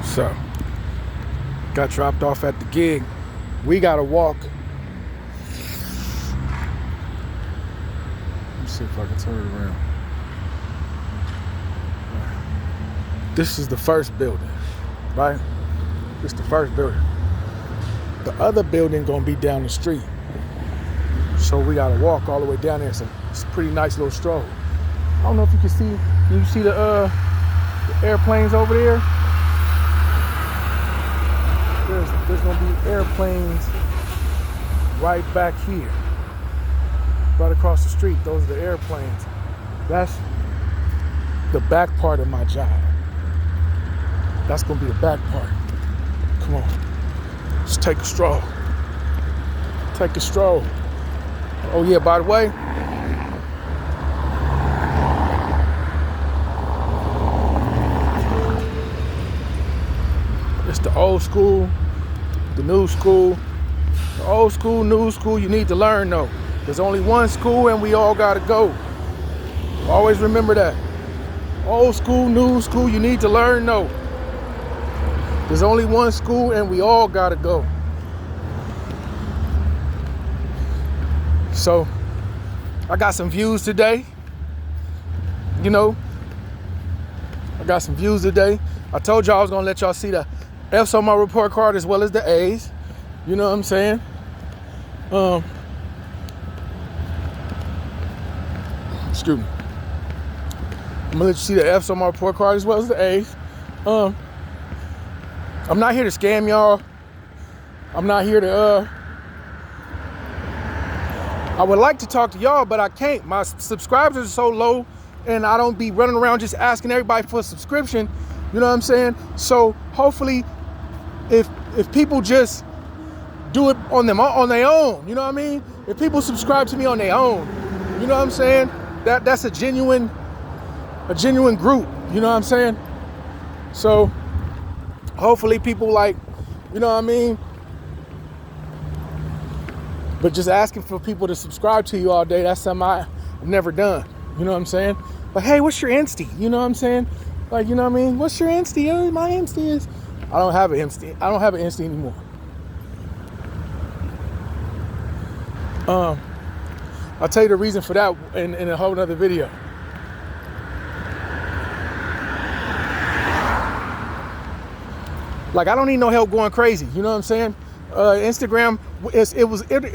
So, got dropped off at the gig. We gotta walk. Let me see if I can turn it around. This is the first building, right? This is the first building. The other building gonna be down the street. So we gotta walk all the way down there. It's a pretty nice little stroll. I don't know if you can see. You see the airplanes over there? There's gonna be airplanes right back here, right across the street. Those are the airplanes. That's the back part of my job. That's gonna be the back part. Come on, let's take a stroll. Take a stroll. Oh yeah, by the way, it's the old school, the new school. The old school, new school, you need to learn though. There's only one school and we all gotta go. Always remember that. Old school, new school, you need to learn though. There's only one school and we all gotta go. So, I got some views today. You know, I got some views today. I told y'all I was gonna let y'all see the F's on my report card as well as the A's. You know what I'm saying? Excuse me. I'm gonna let you see the F's on my report card as well as the A's. I'm not here to scam y'all. I'm not here to, I would like to talk to y'all, but I can't. My subscribers are so low and I don't be running around just asking everybody for a subscription. You know what I'm saying? So hopefully if people just do it on their own, you know what I mean? If people subscribe to me on their own, you know what I'm saying? That's a genuine group, you know what I'm saying? So hopefully people like, you know what I mean? But just asking for people to subscribe to you all day, that's something I've never done. You know what I'm saying? Like, hey, what's your Insta? You know what I'm saying? Like, you know what I mean? What's your Insta? Oh, my Insta is... I don't have an Insta. I don't have an Insta anymore. I'll tell you the reason for that in a whole nother video. Like, I don't need no help going crazy. You know what I'm saying? Instagram, it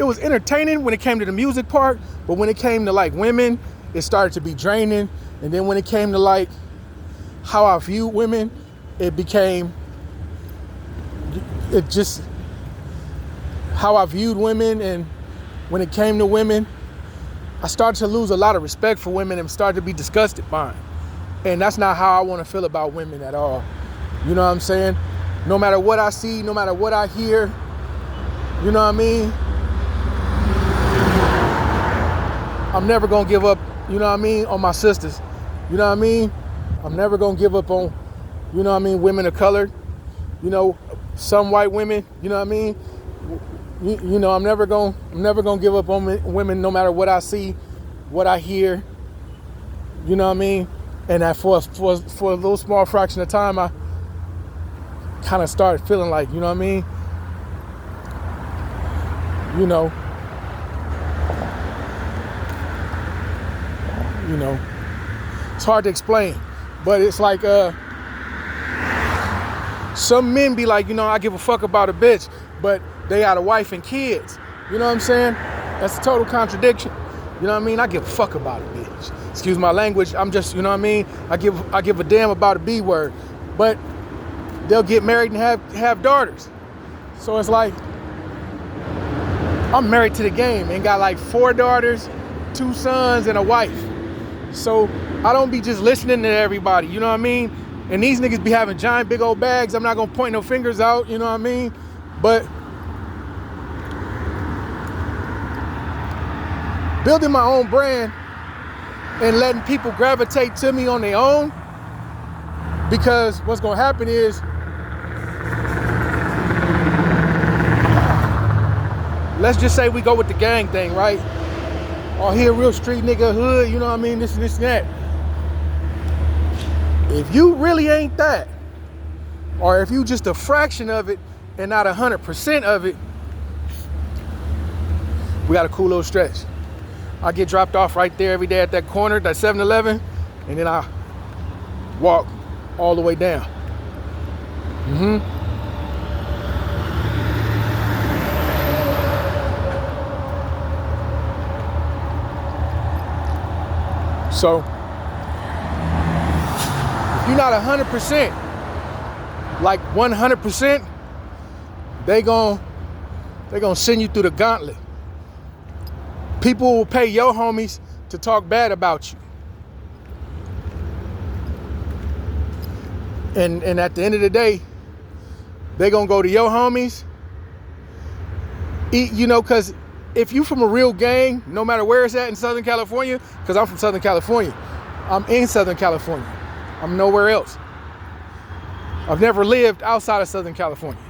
was entertaining when it came to the music part, but when it came to like women, it started to be draining. And then when it came to like how I view women, it just how I viewed women. And when it came to women, I started to lose a lot of respect for women and started to be disgusted by them. And that's not how I want to feel about women at all. You know what I'm saying? No matter what I see, no matter what I hear, you know what I mean? I'm never gonna give up, you know what I mean, on my sisters. You know what I mean? I'm never gonna give up on, you know what I mean, women of color. You know, some white women, you know what I mean? You know, I'm never gonna give up on women no matter what I see, what I hear. You know what I mean? And that for a little small fraction of time, I kind of started feeling like, you know what I mean? You know, it's hard to explain, but it's like, some men be like, you know, I give a fuck about a bitch, but they got a wife and kids. You know what I'm saying? That's a total contradiction. You know what I mean? I give a fuck about a bitch. Excuse my language. I'm just, you know what I mean? I give a damn about a B word, but they'll get married and have daughters. So it's like, I'm married to the game and got like 4 daughters, 2 sons, and a wife. So I don't be just listening to everybody, you know what I mean? And these niggas be having giant big old bags. I'm not gonna point no fingers out, you know what I mean? But building my own brand and letting people gravitate to me on their own, because what's gonna happen is, let's just say we go with the gang thing, right? Or he a real street nigga, hood, you know what I mean? This and that. If you really ain't that, or if you just a fraction of it and not 100% of it, we got a cool little stretch. I get dropped off right there every day at that corner, that 7-Eleven, and then I walk all the way down. So if you're not 100%, like 100%, they gonna send you through the gauntlet. People will pay your homies to talk bad about you. And at the end of the day, they gonna go to your homies. You know, cause if you from a real gang, no matter where it's at in Southern California, cause I'm from Southern California. I'm in Southern California. I'm nowhere else. I've never lived outside of Southern California.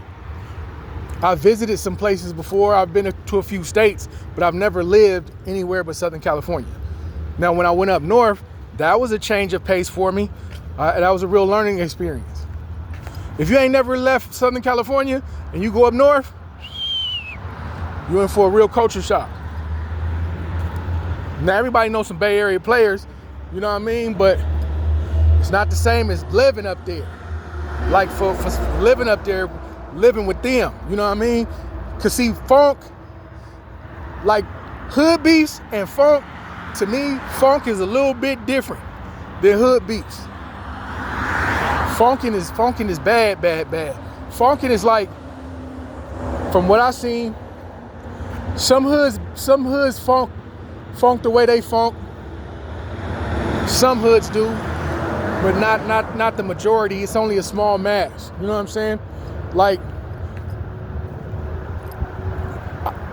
I've visited some places before. I've been to a few states, but I've never lived anywhere but Southern California. Now, when I went up north, that was a change of pace for me. That was a real learning experience. If you ain't never left Southern California and you go up north, you're in for a real culture shock. Now, everybody knows some Bay Area players, you know what I mean? But it's not the same as living up there. Like for living up there, living with them, you know what I mean? Cause see, funk, like hood beats and funk, to me, funk is a little bit different than hood beats. Funkin' is bad. Funkin' is like, from what I've seen, some hoods funk the way they funk. Some hoods do, but not the majority. It's only a small mass. You know what I'm saying? Like,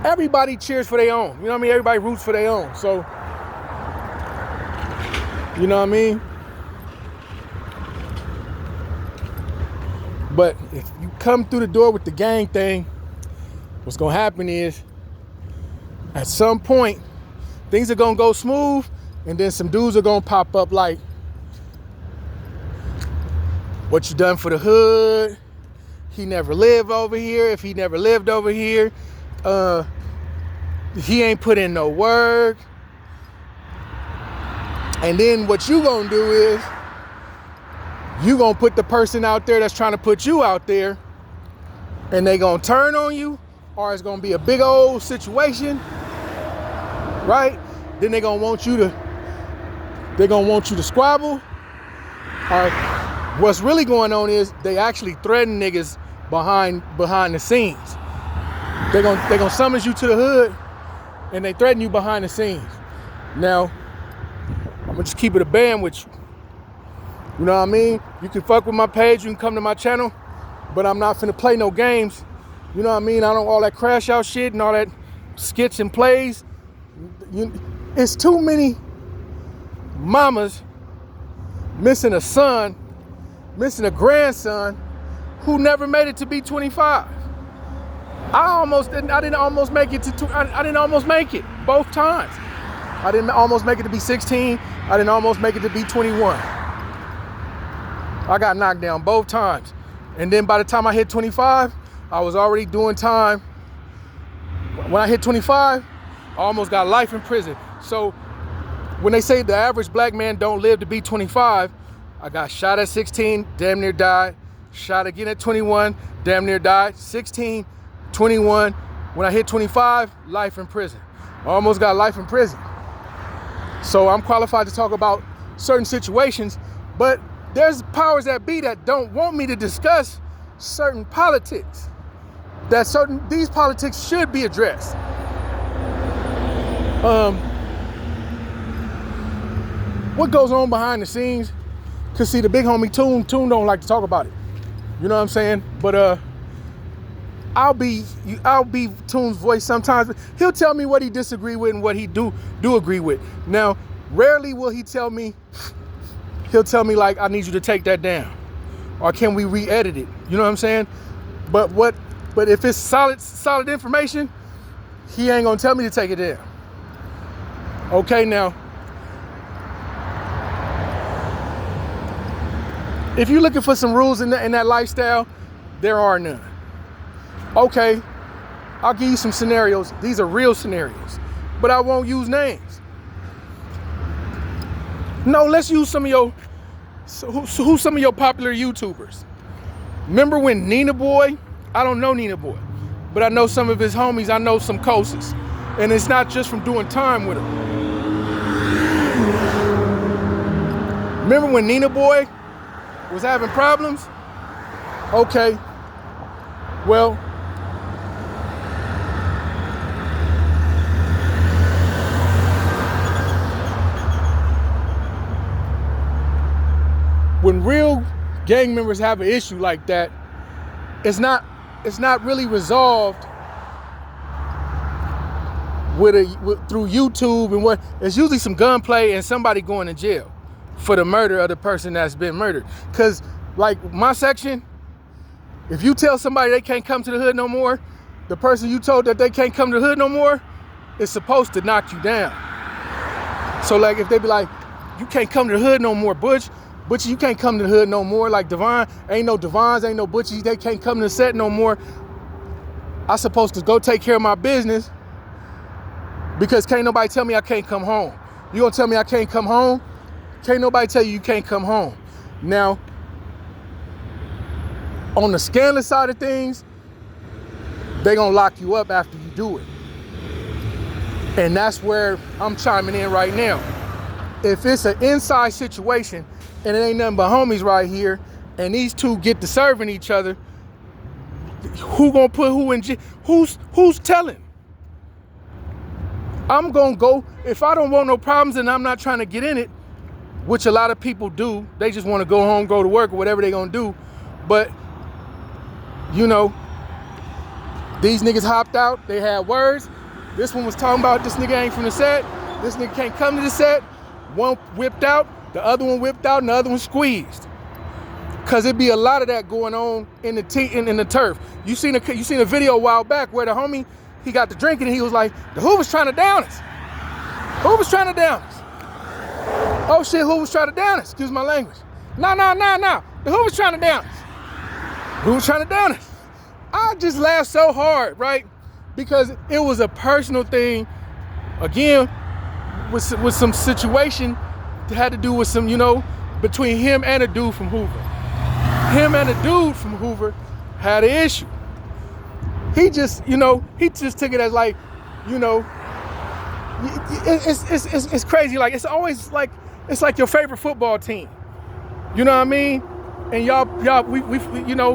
everybody cheers for their own. You know what I mean? Everybody roots for their own. So, you know what I mean? But if you come through the door with the gang thing, what's gonna happen is, at some point, things are gonna go smooth, and then some dudes are gonna pop up like, what you done for the hood? He never lived over here. If he never lived over here, he ain't put in no work. And then what you gonna do is, you gonna put the person out there that's trying to put you out there, and they gonna turn on you, or it's gonna be a big old situation, right? Then they're gonna want you to squabble. Or what's really going on is they actually threaten niggas behind the scenes. They're gonna summons you to the hood, and they threaten you behind the scenes. Now, I'm gonna just keep it a band with you. You know what I mean? You can fuck with my page, you can come to my channel, but I'm not finna play no games. You know what I mean? I don't all that crash out shit and all that skits and plays. It's too many mamas missing a son, missing a grandson who never made it to be 25. I didn't almost make it both times. I didn't almost make it to be 16. I didn't almost make it to be 21. I got knocked down both times. And then by the time I hit 25, I was already doing time. When I hit 25, I almost got life in prison. So when they say the average black man don't live to be 25, I got shot at 16, damn near died. Shot again at 21, damn near died. 16, 21. When I hit 25, life in prison. I almost got life in prison. So I'm qualified to talk about certain situations, but there's powers that be that don't want me to discuss certain politics. These politics should be addressed. What goes on behind the scenes? Cause see, the big homie Toon don't like to talk about it. You know what I'm saying? But I'll be Toon's voice sometimes. But he'll tell me what he disagree with and what he do agree with. Now, rarely will he tell me. He'll tell me like, I need you to take that down, or can we re-edit it? You know what I'm saying? But if it's solid information, he ain't gonna tell me to take it down. Okay, now If you're looking for some rules in that lifestyle, there are none. Okay, I'll give you some scenarios. These are real scenarios, but I won't use names. No, let's use some of your, who's some of your popular YouTubers? Remember when Nina Boy, I don't know Nina Boy, but I know some of his homies, I know some coasts. And it's not just from doing time with him. Remember when Nina Boy was having problems? Okay, well, when real gang members have an issue like that, it's not really resolved through YouTube and what. It's usually some gunplay and somebody going to jail for the murder of the person that's been murdered. Cause like my section, if you tell somebody they can't come to the hood no more, the person you told that they can't come to the hood no more is supposed to knock you down. So like if they be like, you can't come to the hood no more, Butch, you can't come to the hood no more. Like Devon, ain't no Devons, ain't no Butchies, they can't come to the set no more. I supposed to go take care of my business because can't nobody tell me I can't come home. You gonna tell me I can't come home? Can't nobody tell you can't come home. Now, on the scandalous side of things, they gonna lock you up after you do it. And that's where I'm chiming in right now. If it's an inside situation and it ain't nothing but homies right here, and these two get to serving each other, who gonna put who in jail? Who's telling? I'm gonna go, if I don't want no problems and I'm not trying to get in it, which a lot of people do, they just wanna go home, go to work, or whatever they gonna do. But, you know, these niggas hopped out, they had words. This one was talking about this nigga ain't from the set, this nigga can't come to the set. One whipped out, the other one whipped out, and the other one squeezed. Cause it be a lot of that going on in the turf. You seen a video a while back where the homie, he got to drinking and he was like, the who was trying to down us? Who was trying to down us? Oh shit, who was trying to down us? Excuse my language. No. The who was trying to down us? Who was trying to down us? I just laughed so hard, right? Because it was a personal thing, again, with some situation that had to do with some, you know, between him and a dude from Hoover. Him and a dude from Hoover had an issue. He just, you know, he just took it as like, you know, it's crazy. Like, it's always like, it's like your favorite football team. You know what I mean? And y'all, we you know,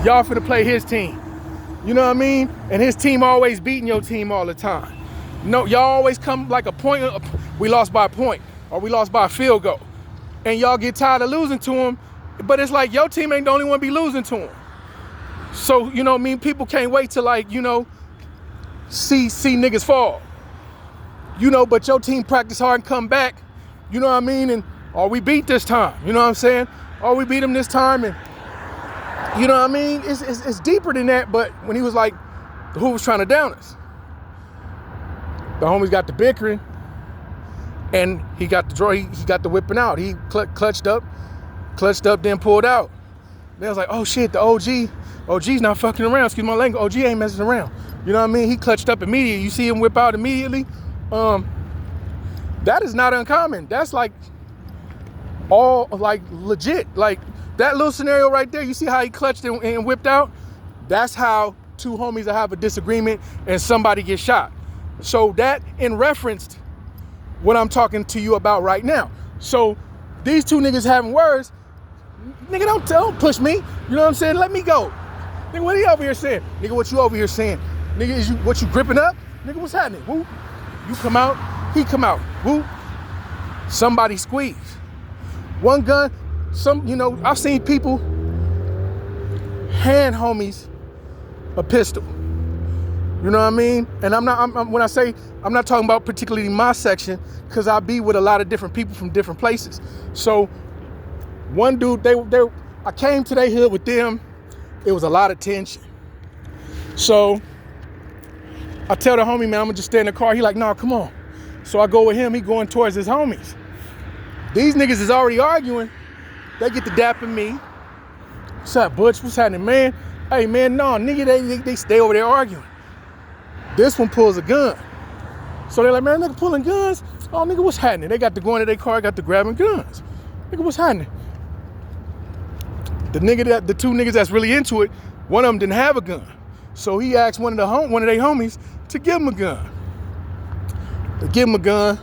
y'all finna play his team. You know what I mean? And his team always beating your team all the time. No, y'all always come like a point, we lost by a point, or we lost by a field goal. And y'all get tired of losing to him, but it's like your team ain't the only one be losing to him. So, you know what I mean? People can't wait to, like, you know, see niggas fall. You know, but your team practice hard and come back, you know what I mean? And, or we beat this time, you know what I'm saying? Or we beat them this time, and, you know what I mean? It's deeper than that, but when he was like, who was trying to down us? The homies got the bickering, and he got the draw. He got the whipping out. He clutched up, then pulled out. They was like, oh shit, the OG's not fucking around. Excuse my language. OG ain't messing around. You know what I mean? He clutched up immediately. You see him whip out immediately. That is not uncommon. That's like all like legit. Like that little scenario right there. You see how he clutched and whipped out? That's how two homies that have a disagreement and somebody gets shot. So that in reference to what I'm talking to you about right now. So these two niggas having words, nigga, don't push me. You know what I'm saying? Let me go. Nigga, what are you over here saying? Nigga, what you over here saying? Nigga, is you what you gripping up? Nigga, what's happening? Woo? You come out, he come out. Woo? Somebody squeeze. One gun, you know, I've seen people hand homies a pistol. You know what I mean? And when I say, I'm not talking about particularly my section, because I be with a lot of different people from different places. So one dude, I came to their hood with them. It was a lot of tension. So I tell the homie, man, I'm gonna just stay in the car. He like, nah, come on. So I go with him, he going towards his homies. These niggas is already arguing, They get to dapping me. What's up, Butch? What's happening, man? Hey, man, no, nigga, they stay over there arguing. This one pulls a gun. So they're like, man, nigga pulling guns? Oh, nigga, what's happening? They got to go into their car, got to grabbing guns. Nigga, what's happening? The two niggas that's really into it, one of them didn't have a gun. So he asked one of their homies to give him a gun. They give him a gun.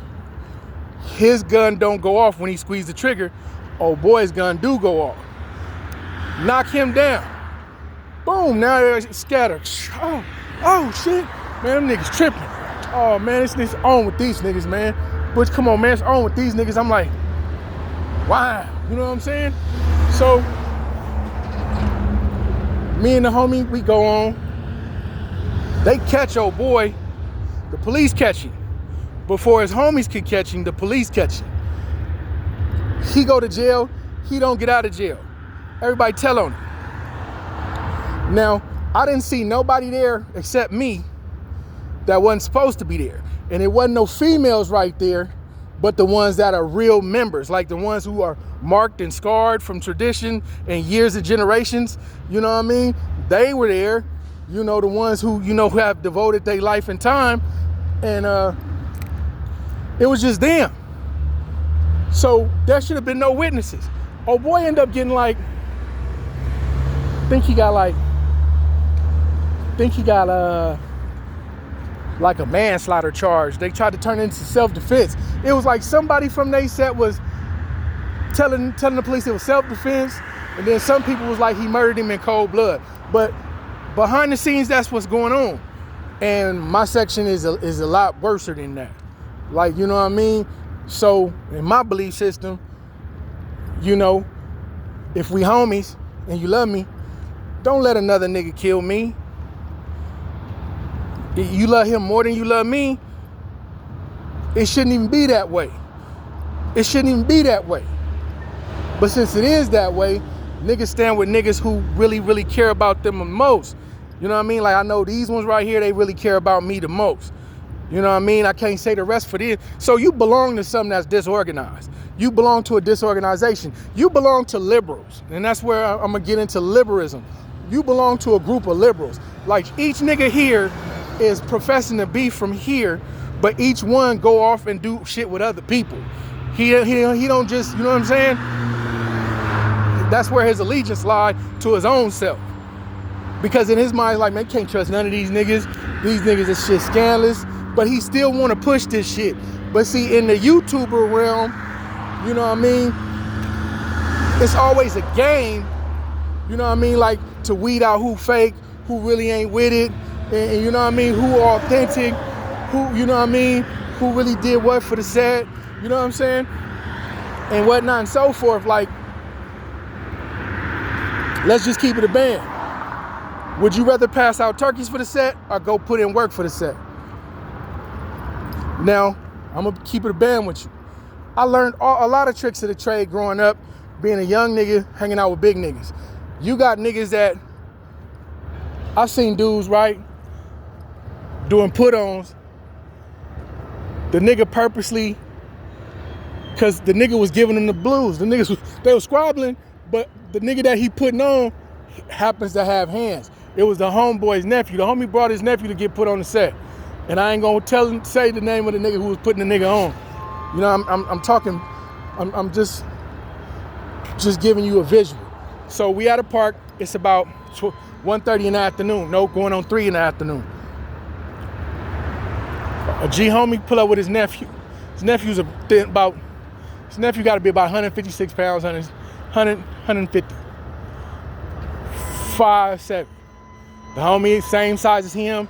His gun don't go off when he squeezed the trigger. Old boy's gun do go off. Knock him down. Boom, now they're scattered. Oh shit. Man, them niggas tripping. Oh man, it's on with these niggas, man. But come on, man, it's on with these niggas. I'm like, wow. You know what I'm saying? So, me and the homie, we go on. They catch old boy. The police catch him. Before his homies could catch him, the police catch him. He go to jail. He don't get out of jail. Everybody tell on him. Now, I didn't see nobody there except me that wasn't supposed to be there. And it wasn't no females right there, but the ones that are real members, like the ones who are marked and scarred from tradition and years of generations, you know what I mean? They were there, you know, the ones who, you know, who have devoted their life and time. And it was just them. So there should have been no witnesses. Oh boy ended up getting like, I think he got like a manslaughter charge. They tried to turn it into self-defense. It was like somebody from they set was telling the police it was self-defense, and then some people was like he murdered him in cold blood. But behind the scenes, that's what's going on. And my section is a lot worse than that. Like, you know what I mean? So in my belief system, you know, if we homies and you love me, don't let another nigga kill me. If you love him more than you love me, it shouldn't even be that way. It shouldn't even be that way. But since it is that way, niggas stand with niggas who really, really care about them the most. You know what I mean? Like, I know these ones right here, they really care about me the most. You know what I mean? I can't say the rest for this. So you belong to something that's disorganized. You belong to a disorganization. You belong to liberals. And that's where I'm going to get into liberalism. You belong to a group of liberals. Like, each nigga here is professing to be from here, but each one go off and do shit with other people. He don't just, you know what I'm saying? That's where his allegiance lies, to his own self. Because in his mind, like, man, can't trust none of these niggas. These niggas is shit scandalous. But he still want to push this shit. But see, in the YouTuber realm, you know what I mean? It's always a game, you know what I mean? Like, to weed out who fake, who really ain't with it, and you know what I mean? Who authentic, who, you know what I mean? Who really did what for the set, you know what I'm saying? And whatnot and so forth. Like, let's just keep it a band. Would you rather pass out turkeys for the set or go put in work for the set? Now, I'm gonna keep it a band with you. I learned a lot of tricks of the trade growing up, being a young nigga, hanging out with big niggas. You got niggas that, I've seen dudes, right, doing put-ons. The nigga purposely, because the nigga was giving them the blues. The niggas, they were squabbling, but the nigga that he putting on happens to have hands. It was the homeboy's nephew. The homie brought his nephew to get put on the set. And I ain't gonna say the name of the nigga who was putting the nigga on. You know, I'm just giving you a visual. So we at a park, it's about 1:30 in the afternoon. No, going on 3 in the afternoon. A G homie pull up with his nephew. His nephew gotta be about 156 pounds, 150. 5'7". The homie, same size as him,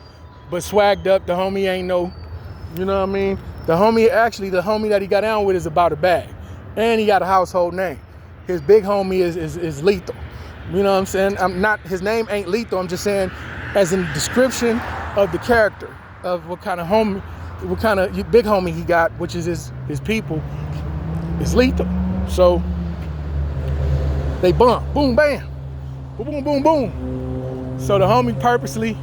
but swagged up. The homie ain't no, you know what I mean? The homie that he got down with is about a bag. And he got a household name. His big homie is lethal. You know what I'm saying? His name ain't lethal. I'm just saying as a description of the character of what kind of big homie he got, which is his people, is lethal. So they bump, boom, bam, boom, boom, boom, boom. So the homie purposely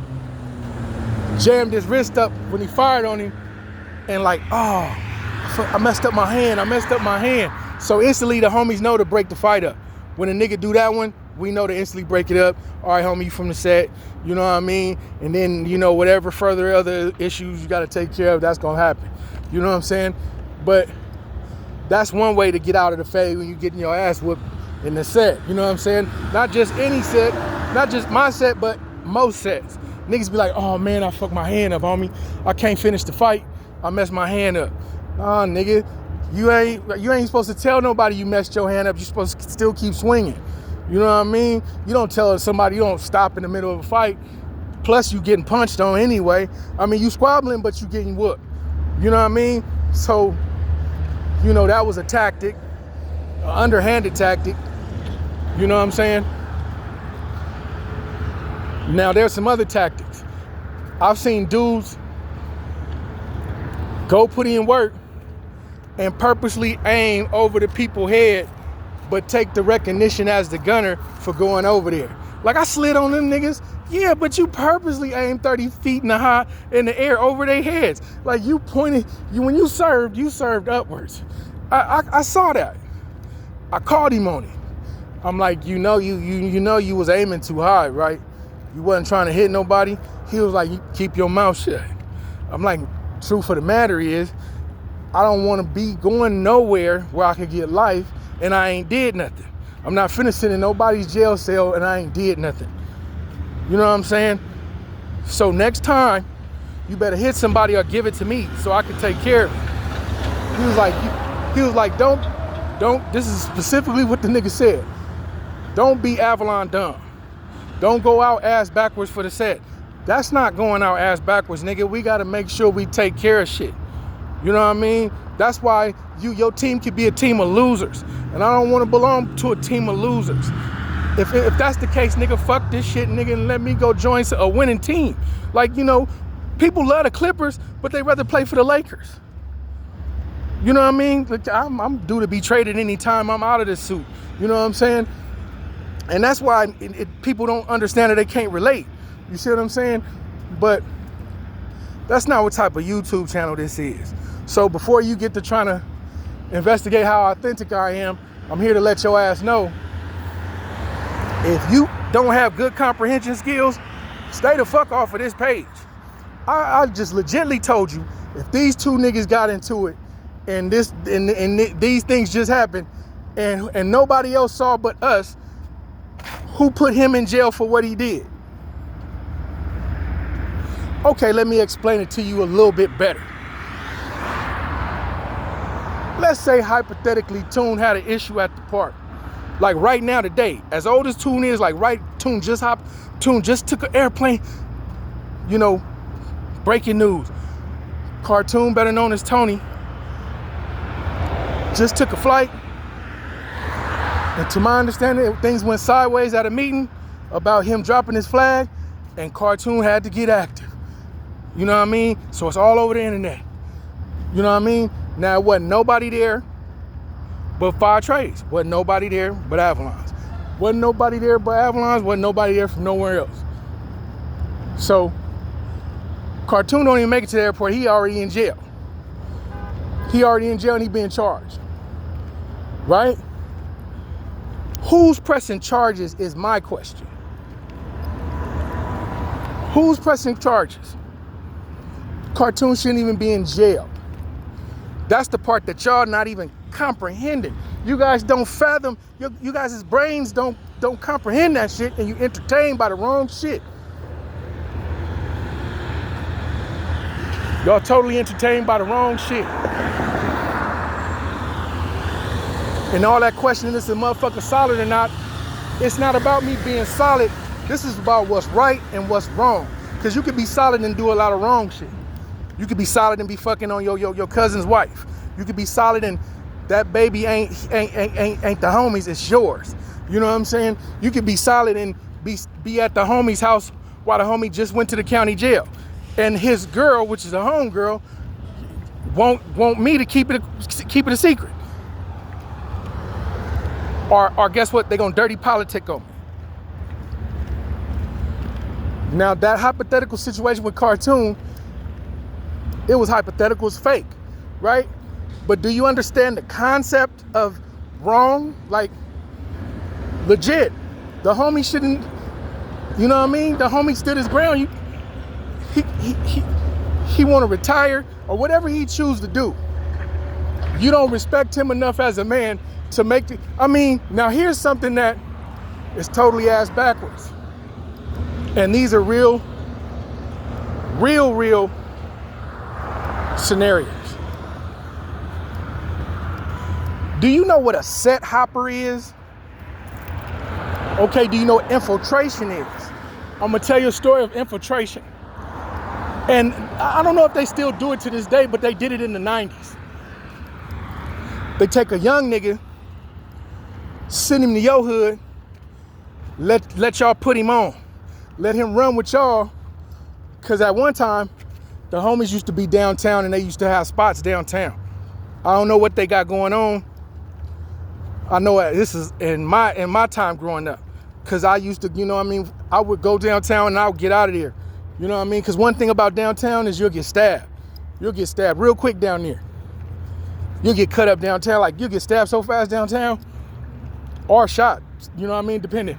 jammed his wrist up when he fired on him, and like, oh, I messed up my hand. So instantly the homies know to break the fight up. when a nigga do that one, we know to instantly break it up. All right, homie, you from the set, you know what I mean? And then, you know, whatever further other issues you got to take care of, that's going to happen. You know what I'm saying? But that's one way to get out of the fade when you getting your ass whooped in the set. You know what I'm saying? Not just any set, not just my set, but most sets. Niggas be like, oh man, I fucked my hand up, homie. I can't finish the fight. I messed my hand up. Nah, nigga, you ain't supposed to tell nobody you messed your hand up. You're supposed to still keep swinging. You know what I mean? You don't tell somebody, you don't stop in the middle of a fight. Plus you getting punched on anyway. I mean, you squabbling, but you getting whooped. You know what I mean? So, you know, that was a tactic, an underhanded tactic. You know what I'm saying? Now, there's some other tactics. I've seen dudes go put in work and purposely aim over the people's head, but take the recognition as the gunner for going over there. Like, I slid on them niggas. Yeah, but you purposely aimed 30 feet in the air over their heads. Like, you pointed, when you served upwards. I saw that. I called him on it. I'm like, you know you was aiming too high, right? You wasn't trying to hit nobody. He was like, you keep your mouth shut. I'm like, truth of the matter is, I don't want to be going nowhere where I could get life and I ain't did nothing. I'm not finna sit in nobody's jail cell and I ain't did nothing. You know what I'm saying? So next time, you better hit somebody or give it to me so I can take care of it. He was like, don't, this is specifically what the nigga said. Don't be Avalon dumb. Don't go out ass backwards for the set. That's not going out ass backwards, nigga. We gotta make sure we take care of shit. You know what I mean? That's why your team could be a team of losers. And I don't want to belong to a team of losers. If that's the case, nigga, fuck this shit, nigga, and let me go join a winning team. Like, you know, people love the Clippers, but they rather play for the Lakers. You know what I mean? Like, I'm due to be traded anytime I'm out of this suit. You know what I'm saying? And that's why people don't understand that they can't relate. You see what I'm saying? But that's not what type of YouTube channel this is. So before you get to trying to investigate how authentic I am, I'm here to let your ass know, if you don't have good comprehension skills, stay the fuck off of this page. I just legitly told you, if these two niggas got into it and these things just happened and nobody else saw but us, who put him in jail for what he did? Okay, let me explain it to you a little bit better. Let's say hypothetically Tune had an issue at the park. Like right now today, as old as Tune is, like Tune just took an airplane. You know, breaking news. Cartoon, better known as Tony, just took a flight. And to my understanding, things went sideways at a meeting about him dropping his flag, and Cartoon had to get active. You know what I mean? So it's all over the internet. You know what I mean? Now, it wasn't nobody there but Fire Trades. Wasn't nobody there but Avalons. Wasn't nobody there but Avalons. Wasn't nobody there from nowhere else. So, Cartoon don't even make it to the airport. He already in jail. He already in jail and he being charged. Right? Who's pressing charges is my question. Who's pressing charges? Cartoon shouldn't even be in jail. That's the part that y'all not even comprehending. You guys don't fathom, you guys' brains don't comprehend that shit, and you entertained by the wrong shit. Y'all totally entertained by the wrong shit. And all that questioning, is a motherfucker solid or not? It's not about me being solid. This is about what's right and what's wrong. Because you could be solid and do a lot of wrong shit. You could be solid and be fucking on your cousin's wife. You could be solid and that baby ain't the homie's, it's yours. You know what I'm saying? You could be solid and be at the homie's house while the homie just went to the county jail. And his girl, which is a home girl, want me to keep it a secret. Or guess what? They're gonna dirty politic on me. Now that hypothetical situation with Cartoon, it was hypothetical, it's fake, right? But do you understand the concept of wrong? Like, Legit. The homie shouldn't, you know what I mean? The homie stood his ground. He want to retire or whatever he choose to do. You don't respect him enough as a man to make the, I mean, now here's something that is totally ass backwards. And these are real scenarios. Do you know what a set hopper is? Okay, do you know what infiltration is? I'm gonna tell you a story of infiltration. And I don't know if they still do it to this day, but they did it in the 90s. They take a young nigga, send him to your hood, let y'all put him on. Let him run with y'all, because at one time, the homies used to be downtown and they used to have spots downtown. I don't know what they got going on. I know this is in my time growing up, because I used to, you know what I mean, I would go downtown and I would get out of there. You know what I mean? Because one thing about downtown is you'll get stabbed. You'll get stabbed real quick down there. You'll get cut up downtown, like you'll get stabbed so fast downtown, or shot, you know what I mean, depending.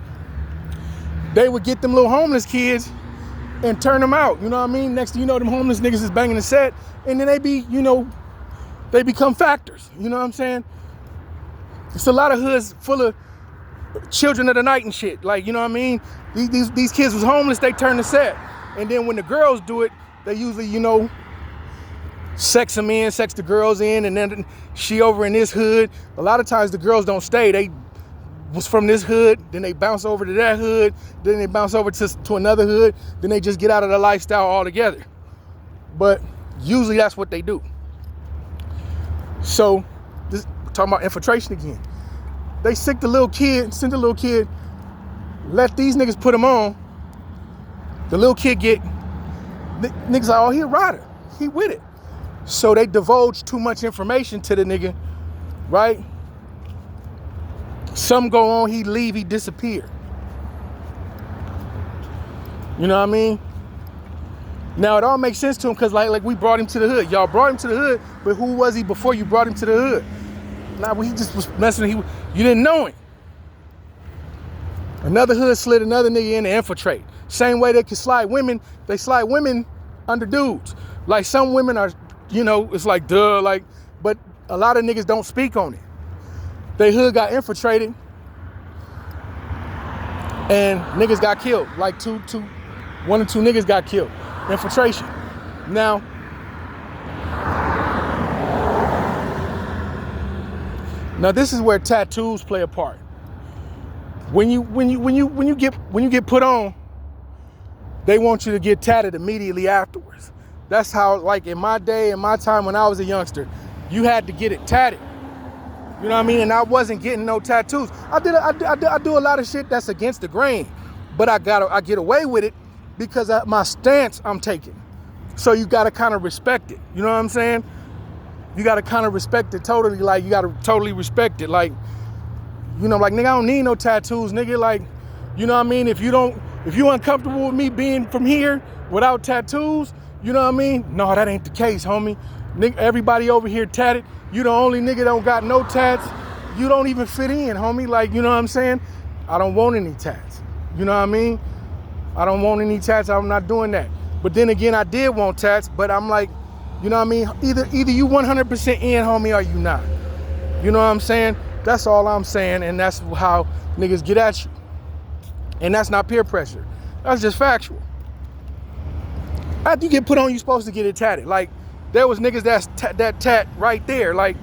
They would get them little homeless kids and turn them out, you know what I mean? Next thing you know, them homeless niggas is banging the set, and then they be, you know, they become factors, you know what I'm saying? It's a lot of hoods full of children of the night and shit, like, you know what I mean? These kids was homeless, they turn the set. And then when the girls do it, they usually, you know, sex them in, sex the girls in, and then she over in this hood. A lot of times the girls don't stay. They was from this hood, then they bounce over to that hood, then they bounce over to another hood, then they just get out of the lifestyle altogether. But usually that's what they do. So, this, talking about infiltration again. They send the little kid, let these niggas put them on. The little kid niggas like, oh, he a rider. He with it. So they divulge too much information to the nigga, right? Some go on, he leave, he disappear. You know what I mean? Now it all makes sense to him, because like we brought him to the hood. Y'all brought him to the hood, but who was he before you brought him to the hood? Nah, he just was messing, you didn't know him. Another hood slid another nigga in to infiltrate. Same way they can slide women, they slide women under dudes. Like some women are, you know, it's like duh, like, but a lot of niggas don't speak on it. They hood got infiltrated and niggas got killed. Like one or two niggas got killed. Infiltration. Now this is where tattoos play a part. When you get put on, they want you to get tatted immediately afterwards. That's how, like in my day, in my time when I was a youngster, you had to get it tatted. You know what I mean? And I wasn't getting no tattoos. I do a lot of shit that's against the grain, but I get away with it because my stance I'm taking. So you gotta kind of respect it. You know what I'm saying? You gotta kind of respect it totally. Like you gotta totally respect it. Like, you know, like nigga, I don't need no tattoos, nigga. Like, you know what I mean? If you uncomfortable with me being from here without tattoos, you know what I mean? No, that ain't the case, homie. Nigga, everybody over here tatted. You the only nigga that don't got no tats. You don't even fit in, homie. Like, you know what I'm saying? I don't want any tats. You know what I mean? I don't want any tats. I'm not doing that. But then again, I did want tats, but I'm like, you know what I mean? Either you 100% in, homie, or you not. You know what I'm saying? That's all I'm saying, and that's how niggas get at you. And that's not peer pressure. That's just factual. After you get put on, you're supposed to get it tatted. Like, there was niggas that tat right there, like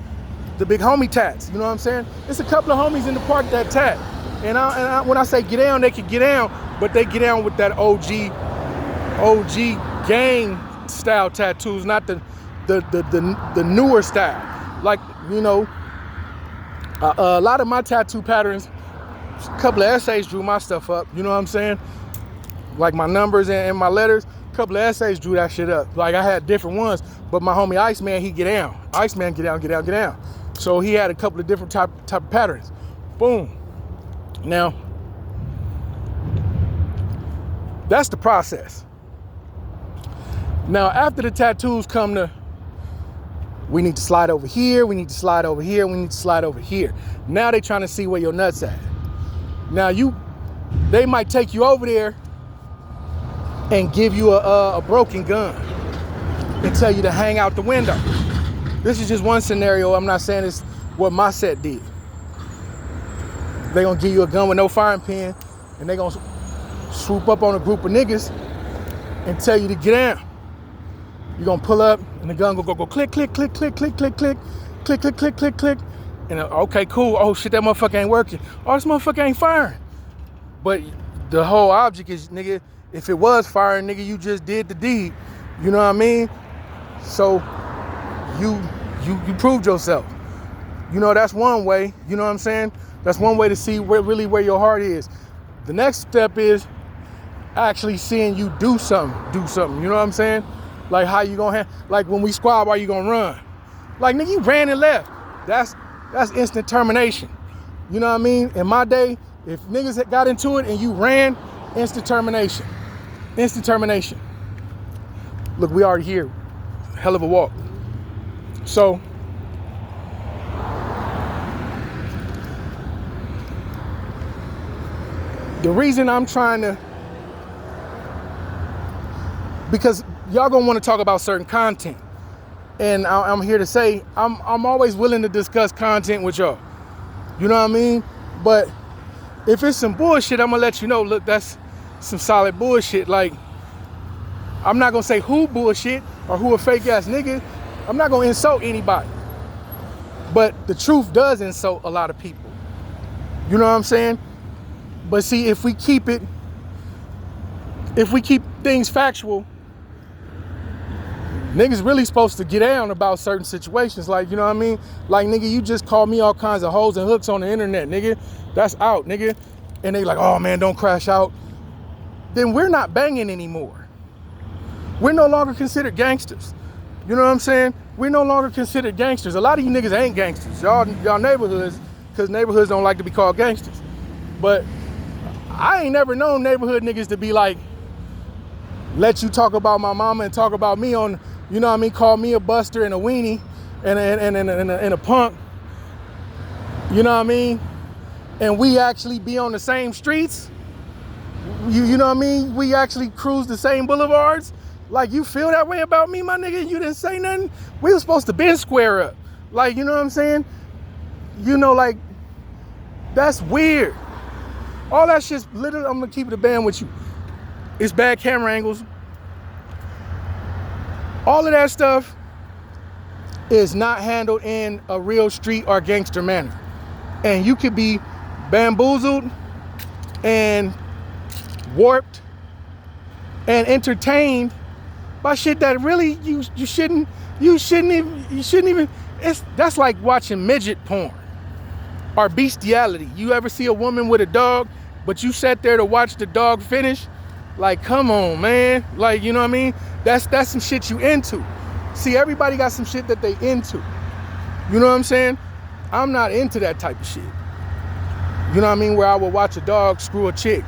the big homie tats. You know what I'm saying? It's a couple of homies in the park that tat. And when I say get down, they can get down, but they get down with that OG gang style tattoos, not the newer style. Like, you know, a lot of my tattoo patterns, a couple of essays drew my stuff up. You know what I'm saying? Like my numbers and my letters. A couple of essays drew that shit up. Like I had different ones, but my homie Iceman, he get down. Iceman get down. So he had a couple of different type of patterns. Boom. Now, that's the process. Now, after the tattoos come to, we need to slide over here, we need to slide over here, we need to slide over here. Now they trying to see where your nuts at. Now they might take you over there and give you a broken gun and tell you to hang out the window. This is just one scenario. I'm not saying it's what my set did. They gonna give you a gun with no firing pin, and they gonna swoop up on a group of niggas and tell you to get down. You're gonna pull up, and the gun go click, click, click, click, click, click, click, click, click, click, click, click. And okay, cool. Oh shit, that motherfucker ain't working. Oh, this motherfucker ain't firing. But the whole object is, nigga, if it was firing, nigga, you just did the deed. You know what I mean? So you proved yourself. You know, that's one way. You know what I'm saying? That's one way to see where your heart is. The next step is actually seeing you do something. You know what I'm saying? Like how you gonna like when we squab, why you gonna run? Like, nigga, you ran and left. That's instant termination. You know what I mean? In my day, if niggas got into it and you ran, instant termination. Instant termination. Look, we already here. Hell of a walk. So the reason I'm trying to, because y'all gonna want to talk about certain content, and I'm here to say I'm always willing to discuss content with y'all. You know what I mean? But if it's some bullshit, I'm gonna let you know. Look, that's some solid bullshit. Like, I'm not gonna say who bullshit or who a fake ass nigga. I'm not gonna insult anybody. But the truth does insult a lot of people. You know what I'm saying? But see, if we keep things factual, niggas really supposed to get down about certain situations. Like, you know what I mean? Like, nigga, you just called me all kinds of hoes and hooks on the internet, nigga. That's out, nigga. And they like, oh man, don't crash out. Then we're not banging anymore. We're no longer considered gangsters. You know what I'm saying? We're no longer considered gangsters. A lot of you niggas ain't gangsters. Y'all neighborhoods, because neighborhoods don't like to be called gangsters. But I ain't never known neighborhood niggas to be like, let you talk about my mama and talk about me on, you know what I mean, call me a buster and a weenie and a punk. You know what I mean? And we actually be on the same streets. You know what I mean? We actually cruise the same boulevards. Like, you feel that way about me, my nigga? You didn't say nothing? We were supposed to been square up. Like, you know what I'm saying? You know, like, that's weird. All that shit's literally, I'm gonna keep it a band with you. It's bad camera angles. All of that stuff is not handled in a real street or gangster manner. And you could be bamboozled and warped and entertained by shit that really you shouldn't even, that's like watching midget porn or bestiality. You ever see a woman with a dog, but you sat there to watch the dog finish? Like, come on, man. Like, you know what I mean? That's some shit you into. See, everybody got some shit that they into. You know what I'm saying? I'm not into that type of shit. You know what I mean? Where I would watch a dog screw a chick.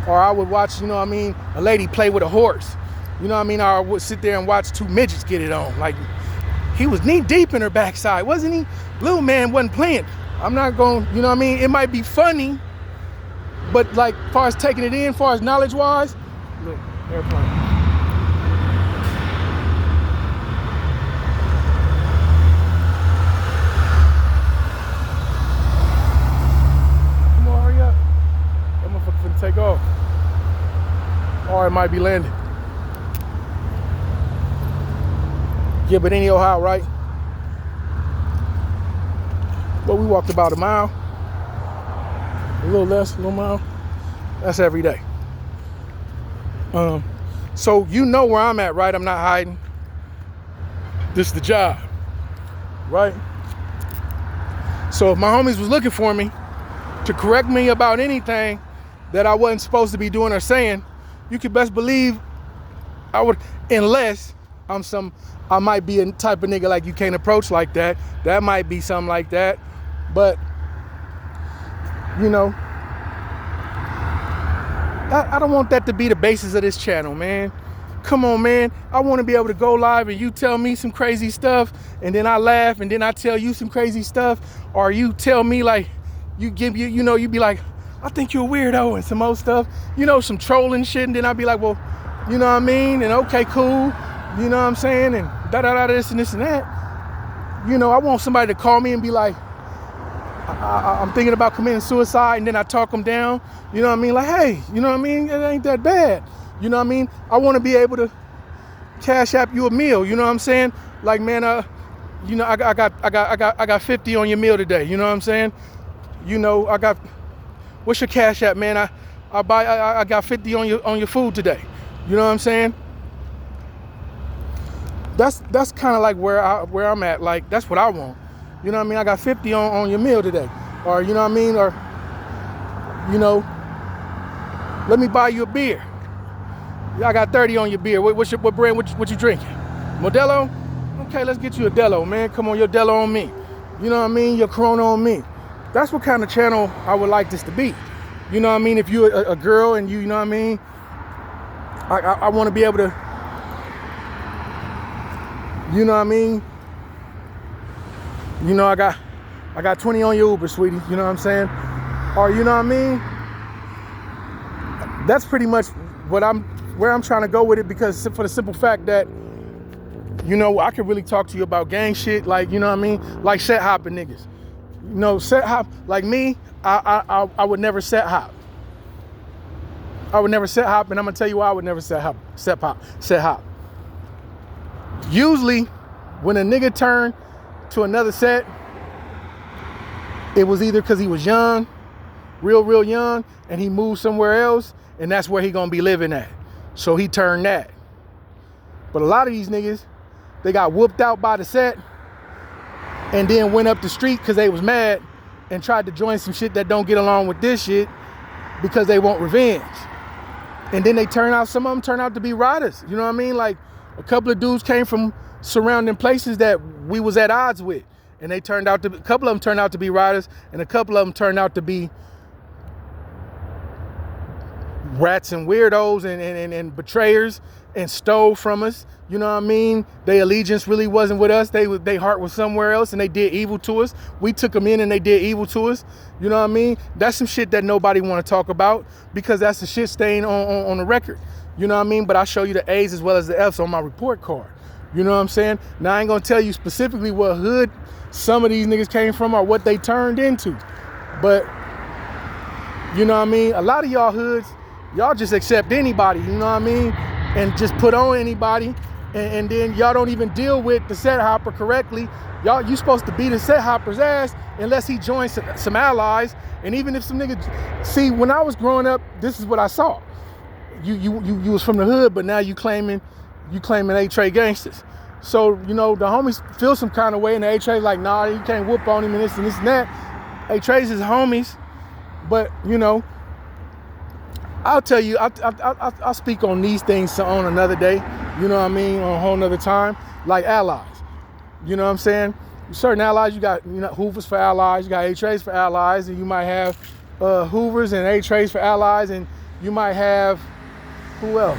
Or I would watch, you know what I mean, a lady play with a horse. You know what I mean? Or I would sit there and watch two midgets get it on. Like, he was knee deep in her backside, wasn't he? Little man wasn't playing. I'm not going, you know what I mean? It might be funny, but like, as far as taking it in, as far as knowledge-wise, look, airplane. Come on, hurry up. That motherfucker finna take off. Or it might be landing. Yeah, but anyhow, right? Well, we walked about a mile. A little less, a little mile. That's every day. So you know where I'm at, right? I'm not hiding. This is the job, right? So if my homies was looking for me to correct me about anything that I wasn't supposed to be doing or saying, you could best believe I would, unless I might be a type of nigga like you can't approach like that. That might be something like that. But, you know, I don't want that to be the basis of this channel, man. Come on, man. I want to be able to go live and you tell me some crazy stuff, and then I laugh, and then I tell you some crazy stuff, or you tell me, like, you be like, I think you're a weirdo and some old stuff, some trolling shit. And then I'd be like, well, you know what I mean? And okay, cool. You know what I'm saying? And da-da-da, this and this and that. I want somebody to call me and be like, I'm thinking about committing suicide, and then I talk them down. You know what I mean? Like, hey, you know what I mean? It ain't that bad. You know what I mean? I want to be able to cash app you a meal. You know what I'm saying? Like, man, I got 50 on your meal today. You know what I'm saying? What's your cash app, man? I got 50 on your food today. You know what I'm saying? That's kind of like where I'm at. Like, that's what I want. You know what I mean? I got 50 on your meal today. Or, you know what I mean? Or, let me buy you a beer. I got 30 on your beer. What brand? What you drinking? Modelo? Okay, let's get you a Delo, man. Come on, your Delo on me. You know what I mean? Your Corona on me. That's what kind of channel I would like this to be. You know what I mean? If you're a girl and you know what I mean? I want to be able to, you know what I mean? I got 20 on your Uber, sweetie. You know what I'm saying? Or, you know what I mean? That's pretty much where I'm trying to go with it, because for the simple fact that, I can really talk to you about gang shit, like, you know what I mean? Like set hopping niggas. Set hop, like me, I would never set hop. I would never set hop, and I'm gonna tell you why I would never set hop. Usually, when a nigga turned to another set, it was either because he was young, real young, and he moved somewhere else, and that's where he gonna be living at. So he turned that. But a lot of these niggas, they got whooped out by the set and then went up the street because they was mad and tried to join some shit that don't get along with this shit because they want revenge. And then some of them turn out to be riders. You know what I mean? Like, a couple of dudes came from surrounding places that we was at odds with. And a couple of them turned out to be riders, and a couple of them turned out to be rats and weirdos and betrayers and stole from us. You know what I mean? Their allegiance really wasn't with us. They heart was somewhere else, and they did evil to us. We took them in and they did evil to us. You know what I mean? That's some shit that nobody want to talk about, because that's the shit staying on the record. You know what I mean? But I show you the A's as well as the F's on my report card. You know what I'm saying? Now, I ain't gonna tell you specifically what hood some of these niggas came from or what they turned into. But, you know what I mean? A lot of y'all hoods, y'all just accept anybody, you know what I mean? And just put on anybody, and then y'all don't even deal with the set hopper correctly. You supposed to beat the set hopper's ass unless he joins some allies. And even if some niggas, see, when I was growing up, this is what I saw. You was from the hood, but now you claiming A-Tray gangsters. So, the homies feel some kind of way, and the A-Tray's like, nah, you can't whoop on him and this and that. A-Tray's his homies, but, I'll tell you, I'll speak on these things on another day, you know what I mean, on a whole nother time, like allies. You know what I'm saying? Certain allies, you got Hoovers for allies, you got A-Trays for allies, and you might have Hoovers and A-Trays for allies, and you might have, who else?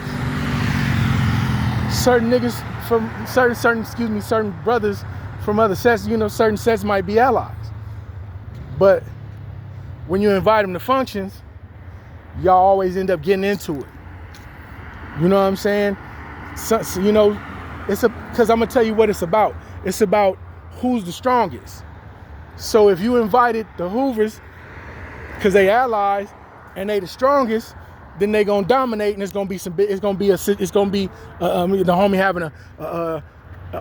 Certain niggas from certain brothers from other sets, certain sets might be allies. But when you invite them to functions, y'all always end up getting into it. You know what I'm saying? So because I'm gonna tell you what it's about. It's about who's the strongest. So if you invited the Hoovers because they allies and they the strongest, then they gonna dominate, and the homie having a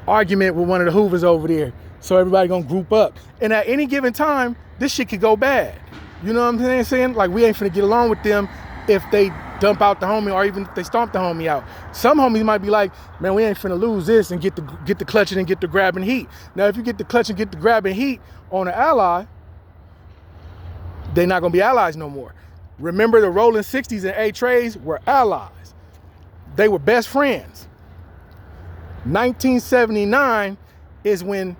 argument with one of the Hoovers over there. So everybody gonna group up, and at any given time, this shit could go bad. You know what I'm saying? Like, we ain't finna get along with them if they dump out the homie, or even if they stomp the homie out. Some homies might be like, man, we ain't finna lose this, and get the clutching and get the grabbing heat. Now, if you get the clutch and get the grabbing heat on an ally, they're not gonna be allies no more. Remember, the Rolling 60s and A-Trays were allies. They were best friends. 1979 is when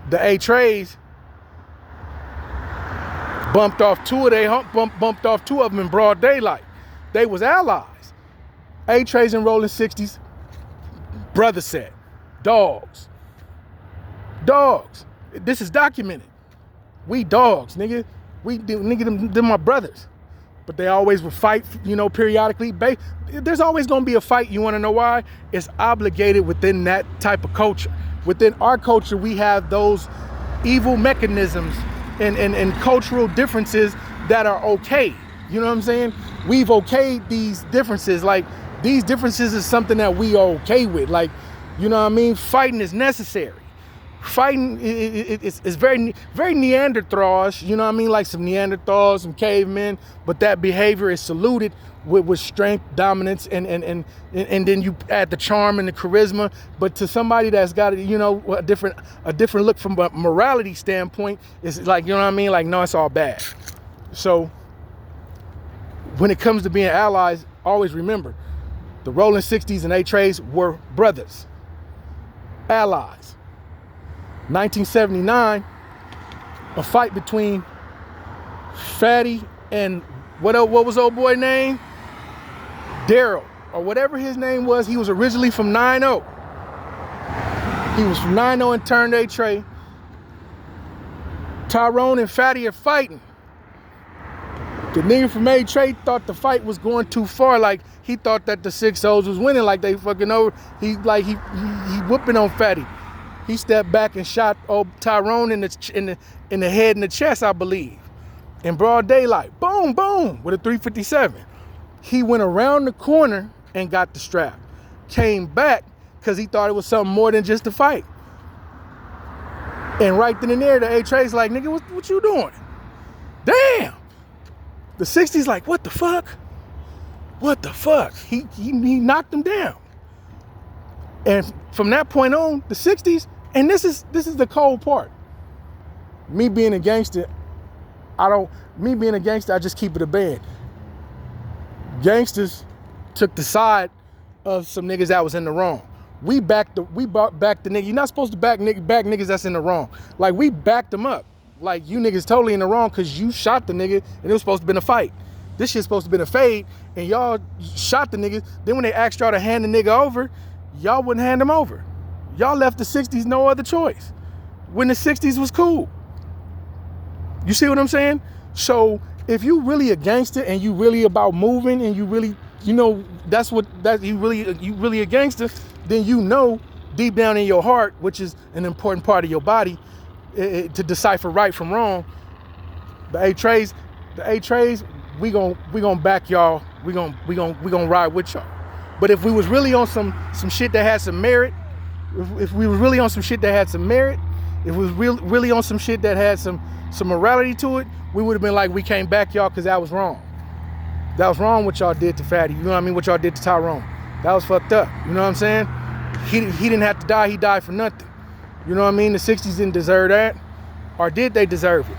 the A-Trays bumped off two of them in broad daylight. They was allies. A-Trays and Rolling 60s, brother set, dogs. This is documented. We dogs, nigga. Nigga, them my brothers. But they always would fight, periodically. There's always gonna be a fight. You wanna know why? It's obligated within that type of culture. Within our culture, we have those evil mechanisms and cultural differences that are okay. You know what I'm saying? We've okayed these differences. Like, these differences is something that we are okay with. Like, you know what I mean? Fighting is necessary. Fighting is very, very Neanderthalish, you know what I mean? Like some Neanderthals, some cavemen, but that behavior is saluted with strength, dominance, and then you add the charm and the charisma. But to somebody that's got, a different look from a morality standpoint, it's like, you know what I mean? Like, no, it's all bad. So when it comes to being allies, always remember, the Rolling 60s and A-Trays were brothers, allies. 1979, a fight between Fatty and what was old boy name? Daryl, or whatever his name was. He was originally from 9-0. He was from 9-0 and turned A-Tray. Tyrone and Fatty are fighting. The nigga from A-Tray thought the fight was going too far. Like, he thought that the 6-0s was winning, like they fucking over. He whooping on Fatty. He stepped back and shot old Tyrone in the head and the chest, I believe, in broad daylight. Boom, boom, with a 357. He went around the corner and got the strap. Came back because he thought it was something more than just a fight. And right then and there, the A-Tray's like, nigga, what you doing? Damn. The 60's like, what the fuck? What the fuck? He knocked him down. And from that point on, the 60s, and this is the cold part. Me being a gangster, I just keep it a band. Gangsters took the side of some niggas that was in the wrong. We brought back the nigga. You're not supposed to back niggas that's in the wrong. Like, we backed them up. Like, you niggas totally in the wrong because you shot the nigga and it was supposed to been a fight. This shit's supposed to been a fade and y'all shot the niggas. Then when they asked y'all to hand the nigga over, y'all wouldn't hand him over. Y'all left the 60s no other choice when the 60s was cool. You see what I'm saying? So if you really a gangster and you really about moving and you really, you really a gangster, then deep down in your heart, which is an important part of your body, to decipher right from wrong. The A-Trays, we gonna back y'all. We gonna ride with y'all. But if we was really on some shit that had some merit, if we was really on some shit that had some merit, if we was really on some shit that had some morality to it, we would have been like, we can't back y'all because that was wrong. That was wrong what y'all did to Fatty. You know what I mean? What y'all did to Tyrone. That was fucked up. You know what I'm saying? He didn't have to die. He died for nothing. You know what I mean? The 60s didn't deserve that. Or did they deserve it?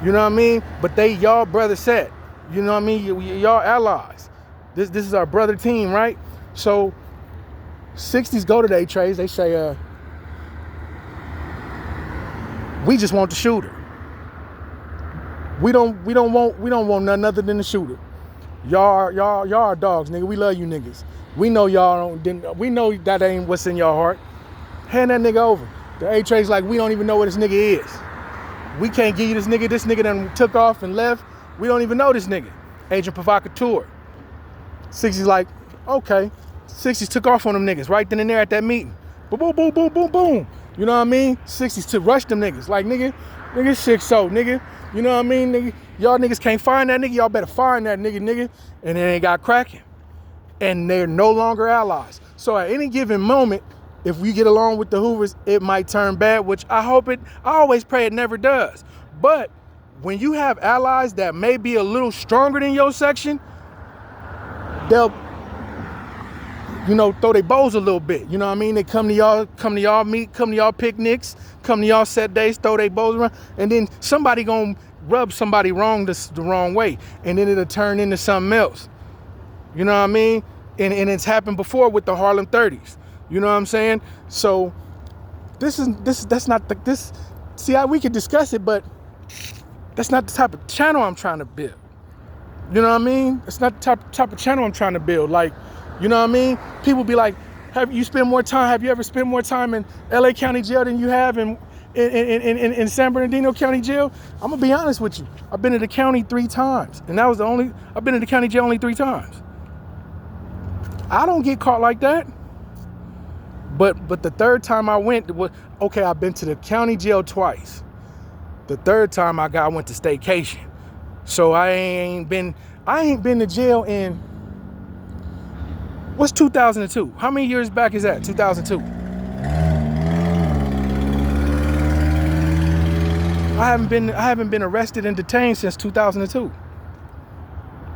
You know what I mean? But y'all brother set. You know what I mean? Y'all allies. This is our brother team, right? So 60s go to the A-Trays. They say, we just want the shooter. We don't want nothing other than the shooter. Y'all are dogs, nigga. We love you niggas. We know y'all don't. We know that ain't what's in your heart. Hand that nigga over. The A-Tray's like, we don't even know what this nigga is. We can't give you this nigga. This nigga done took off and left. We don't even know this nigga. Agent Provocateur. 60's like, okay. 60s took off on them niggas right then and there at that meeting. Boom, boom, boom, boom, boom, boom. You know what I mean? 60s to rush them niggas. Like, nigga 6-0, nigga. You know what I mean, nigga? Y'all niggas can't find that nigga. Y'all better find that nigga. And it ain't got cracking. And they're no longer allies. So at any given moment, if we get along with the Hoovers, it might turn bad, which I always pray it never does. But when you have allies that may be a little stronger than your section, they'll, throw their bows a little bit. You know what I mean? They come to y'all meet, come to y'all picnics, come to y'all set days, throw their bows around, and then somebody gonna rub somebody wrong the wrong way, and then it'll turn into something else. You know what I mean? And it's happened before with the Harlem 30s. You know what I'm saying? So we could discuss it, but that's not the type of channel I'm trying to build. You know what I mean? It's not the type of channel I'm trying to build. Like, you know what I mean? People be like, have you ever spent more time in LA County Jail than you have in in San Bernardino County Jail, I'm gonna be honest with you. I've been to the county 3 times, and that was I've been in the county jail only 3 times. I don't get caught like that. But the 3rd time I went, okay, I've been to the county jail twice. The 3rd time I went to staycation. So I ain't been to jail in, what's 2002? How many years back is that? 2002. I haven't been arrested and detained since 2002.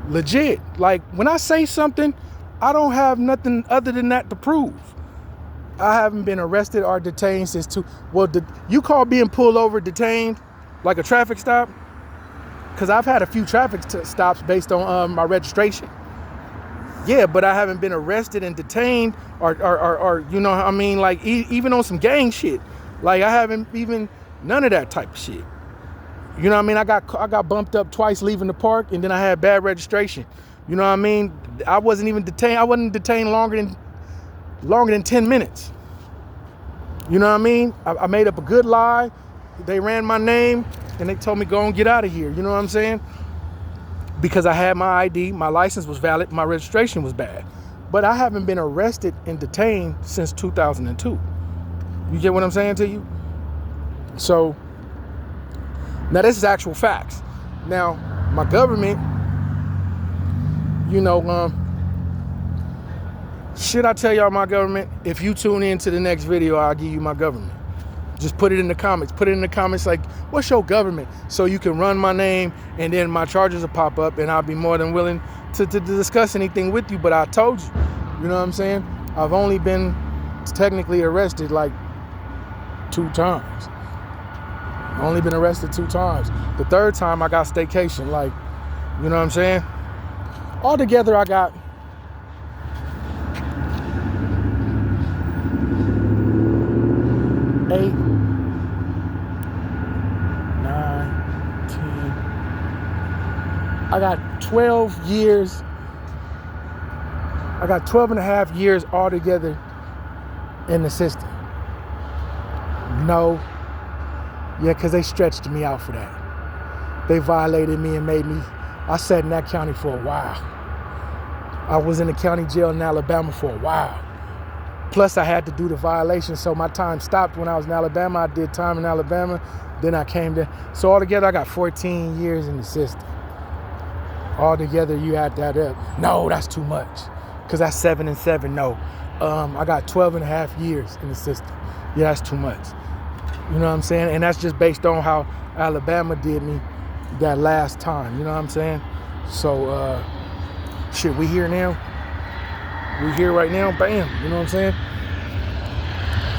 Legit. Like, when I say something, I don't have nothing other than that to prove. I haven't been arrested or detained since you call being pulled over detained, like a traffic stop? Because I've had a few traffic stops based on my registration. Yeah, but I haven't been arrested and detained or you know, I mean, like even on some gang shit. Like, I haven't even none of that type of shit. You know what I mean? I got bumped up twice leaving the park, and then I had bad registration. You know what I mean? I wasn't even detained. I wasn't detained longer than 10 minutes. You know what I mean? I made up a good lie. They ran my name and they told me go and get out of here. You know what I'm saying? Because I had my ID, my license was valid, my registration was bad. But I haven't been arrested and detained since 2002. You get what I'm saying to you? So, now this is actual facts. Now, my government, you know, should I tell y'all my government? If you tune in to the next video, I'll give you my government. Just put it in the comments. Put it in the comments like, what's your government? So you can run my name, and then my charges will pop up, and I'll be more than willing to discuss anything with you. But I told you, you know what I'm saying? I've only been technically arrested like 2 times. I've only been arrested 2 times. The 3rd time I got staycation, like, you know what I'm saying? Altogether, I got 8, 9, 10. I got 12 years. I got 12 and a half years altogether in the system. No. Yeah, because they stretched me out for that. They violated me and made me. I sat in that county for a while. I was in the county jail in Alabama for a while. Plus, I had to do the violation, so my time stopped when I was in Alabama. I did time in Alabama, then I came to. So altogether, I got 14 years in the system. Altogether, you add that up. No, that's too much, because that's 7 and 7. No, I got 12 and a half years in the system. Yeah, that's too much. You know what I'm saying? And that's just based on how Alabama did me that last time. You know what I'm saying? So, shit, we here now. We here right now, bam, you know what I'm saying?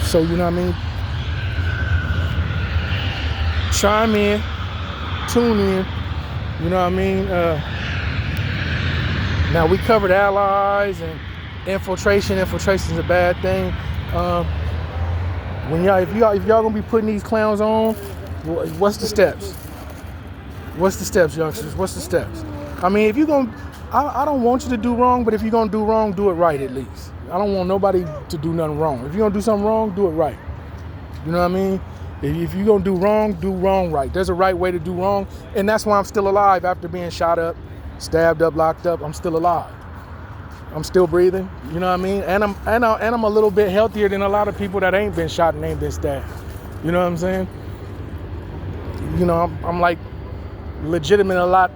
So, you know what I mean? Chime in, tune in, you know what I mean? Now, we covered allies and infiltration. Infiltration is a bad thing. If y'all gonna be putting these clowns on, what's the steps? What's the steps, youngsters? What's the steps? I mean, if you're gonna, I don't want you to do wrong, but if you're gonna do wrong, do it right at least. I don't want nobody to do nothing wrong. If you're gonna do something wrong, do it right. You know what I mean? If you're gonna do wrong right. There's a right way to do wrong, and that's why I'm still alive after being shot up, stabbed up, locked up. I'm still alive. I'm still breathing. You know what I mean? And I'm a little bit healthier than a lot of people that ain't been shot and ain't been stabbed. You know what I'm saying? You know, I'm like legitimate a lot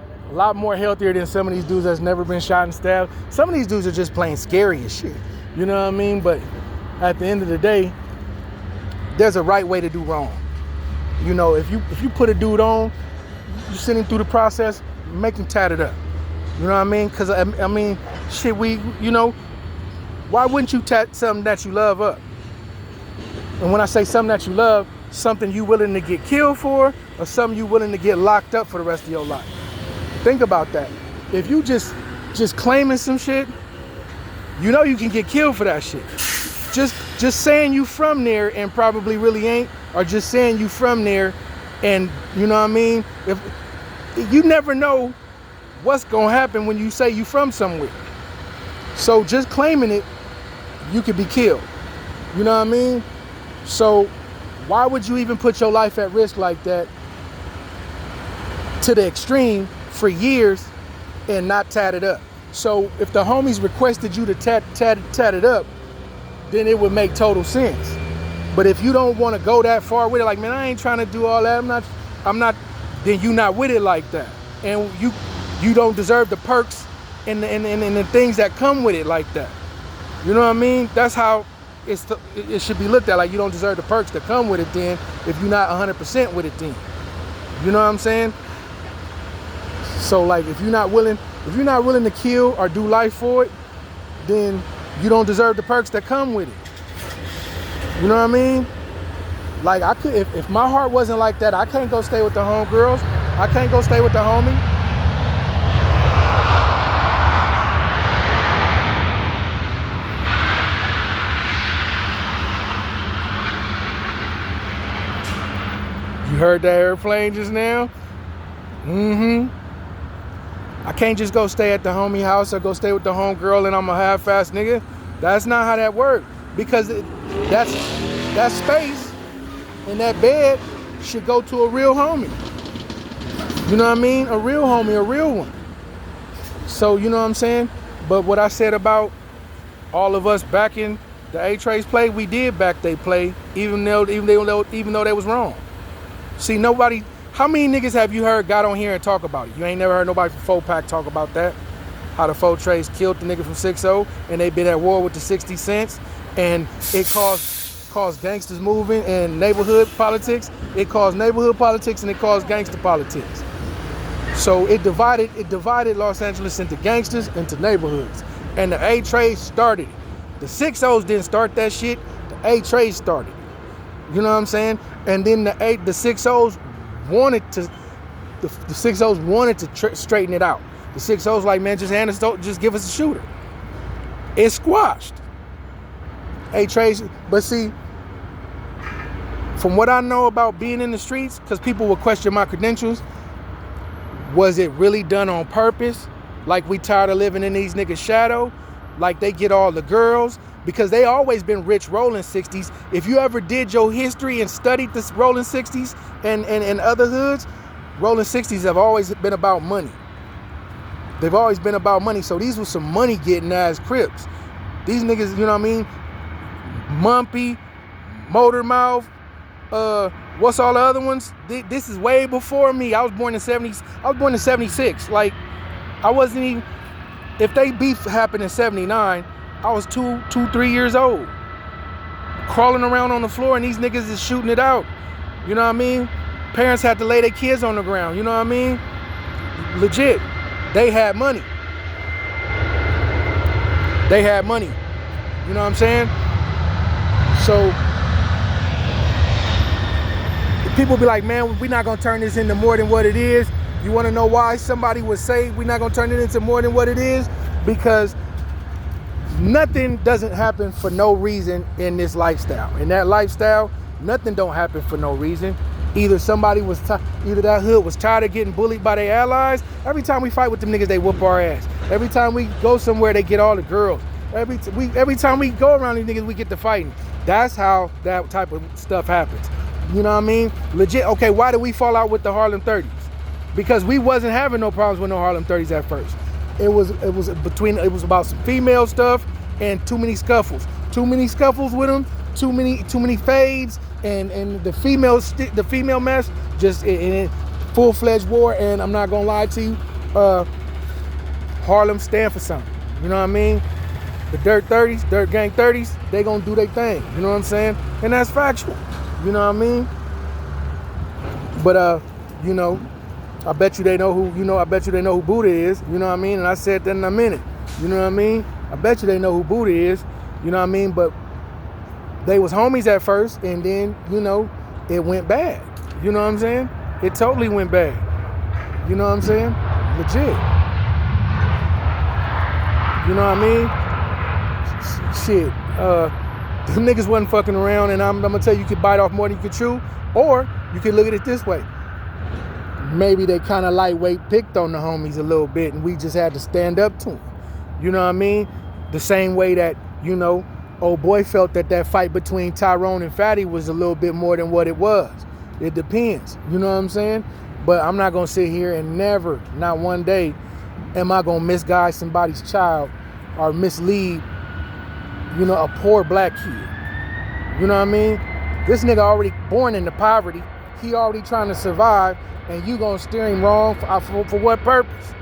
more healthier than some of these dudes that's never been shot and stabbed. Some of these dudes are just plain scary as shit. You know what I mean? But at the end of the day, there's a right way to do wrong. You know, if you put a dude on, you send him through the process, make him tatted up. You know what I mean? Because, I mean, shit, you know, why wouldn't you tat something that you love up? And when I say something that you love, something you willing to get killed for, or something you willing to get locked up for the rest of your life. Think about that. If you just claiming some shit, you know you can get killed for that shit. Just saying you from there and probably really ain't, or just saying you from there and, you know what I mean? If you never know what's gonna happen when you say you from somewhere. So just claiming it, you could be killed. You know what I mean? So why would you even put your life at risk like that to the extreme for years and not tat it up? So if the homies requested you to tat it up, then it would make total sense. But if you don't want to go that far with it, like, man, I ain't trying to do all that, I'm not, then you not with it like that. And you don't deserve the perks and the things that come with it like that. You know what I mean? That's how it should be looked at. Like, you don't deserve the perks that come with it then if you're not 100% with it then. You know what I'm saying? So like, if you're not willing to kill or do life for it, then you don't deserve the perks that come with it. You know what I mean? Like, I could, if my heart wasn't like that, I can't go stay with the homegirls. I can't go stay with the homie. You heard that airplane just now? I can't just go stay at the homie house or go stay with the homegirl and I'm a half-ass nigga. That's not how that works. Because that space and that bed should go to a real homie. You know what I mean? A real homie, a real one. So, you know what I'm saying? But what I said about all of us backing the A-Trace play, we did back they play, even though they was wrong. See, nobody, how many niggas have you heard got on here and talk about it? You ain't never heard nobody from 4-Pack talk about that? How the 4-Trace killed the nigga from 6-0 and they been at war with the 60 Cents and it caused gangsters moving and neighborhood politics. It caused neighborhood politics and it caused gangster politics. So it divided Los Angeles into gangsters, into neighborhoods. And the A-Trace started it. The 6-0s didn't start that shit. The A-Trace started it. You know what I'm saying? And then the 6-0s wanted to straighten it out. The 6-0s like, man, just give us a shooter. It squashed. A-Trace, but see, from what I know about being in the streets, because people will question my credentials, was it really done on purpose? Like, we tired of living in these niggas' shadow? Like, they get all the girls? Because they always been rich rolling 60s. If you ever did your history and studied this rolling 60s and other hoods, rolling 60s have always been about money. They've always been about money. So these were some money getting ass Crips. These niggas, you know what I mean? Mumpy, Motor Mouth, what's all the other ones? This is way before me. I was born in 76. Like, I wasn't even, if they beef happened in 79, I was 3 years old. Crawling around on the floor and these niggas is shooting it out. You know what I mean? Parents had to lay their kids on the ground. You know what I mean? Legit. They had money. They had money. You know what I'm saying? So people be like, man, we're not gonna turn this into more than what it is. You wanna know why somebody would say we're not gonna turn it into more than what it is? Because nothing doesn't happen for no reason in this lifestyle. In that lifestyle, nothing don't happen for no reason. Either either that hood was tired of getting bullied by their allies. Every time we fight with them niggas, they whoop our ass. Every time we go somewhere, they get all the girls. Every time we go around these niggas, we get to fighting. That's how that type of stuff happens. You know what I mean? Legit. Okay, why did we fall out with the Harlem 30s? Because we wasn't having no problems with no Harlem 30s at first. It was about some female stuff and too many scuffles. Too many scuffles with them. Too many fades and the female mess just in full-fledged war. And I'm not gonna lie to you, Harlem stand for something. You know what I mean? The Dirt Gang 30s, they gonna do their thing. You know what I'm saying? And that's factual. You know what I mean? But you know, I bet you they know who Buddha is. You know what I mean? And I said that in a minute. You know what I mean? I bet you they know who Buddha is. You know what I mean? But they was homies at first, and then, you know, it went bad. You know what I'm saying? It totally went bad. You know what I'm saying? Legit. You know what I mean? Shit. The niggas wasn't fucking around, and I'm gonna tell you, you could bite off more than you could chew, or you could look at it this way. Maybe they kind of lightweight picked on the homies a little bit, and we just had to stand up to them. You know what I mean? The same way that, you know, old boy felt that fight between Tyrone and Fatty was a little bit more than what it was. It depends, you know what I'm saying? But I'm not gonna sit here and never, not one day, am I gonna misguide somebody's child or mislead, a poor black kid. You know what I mean? This nigga already born into poverty. He already trying to survive, and you gonna steer him wrong for what purpose?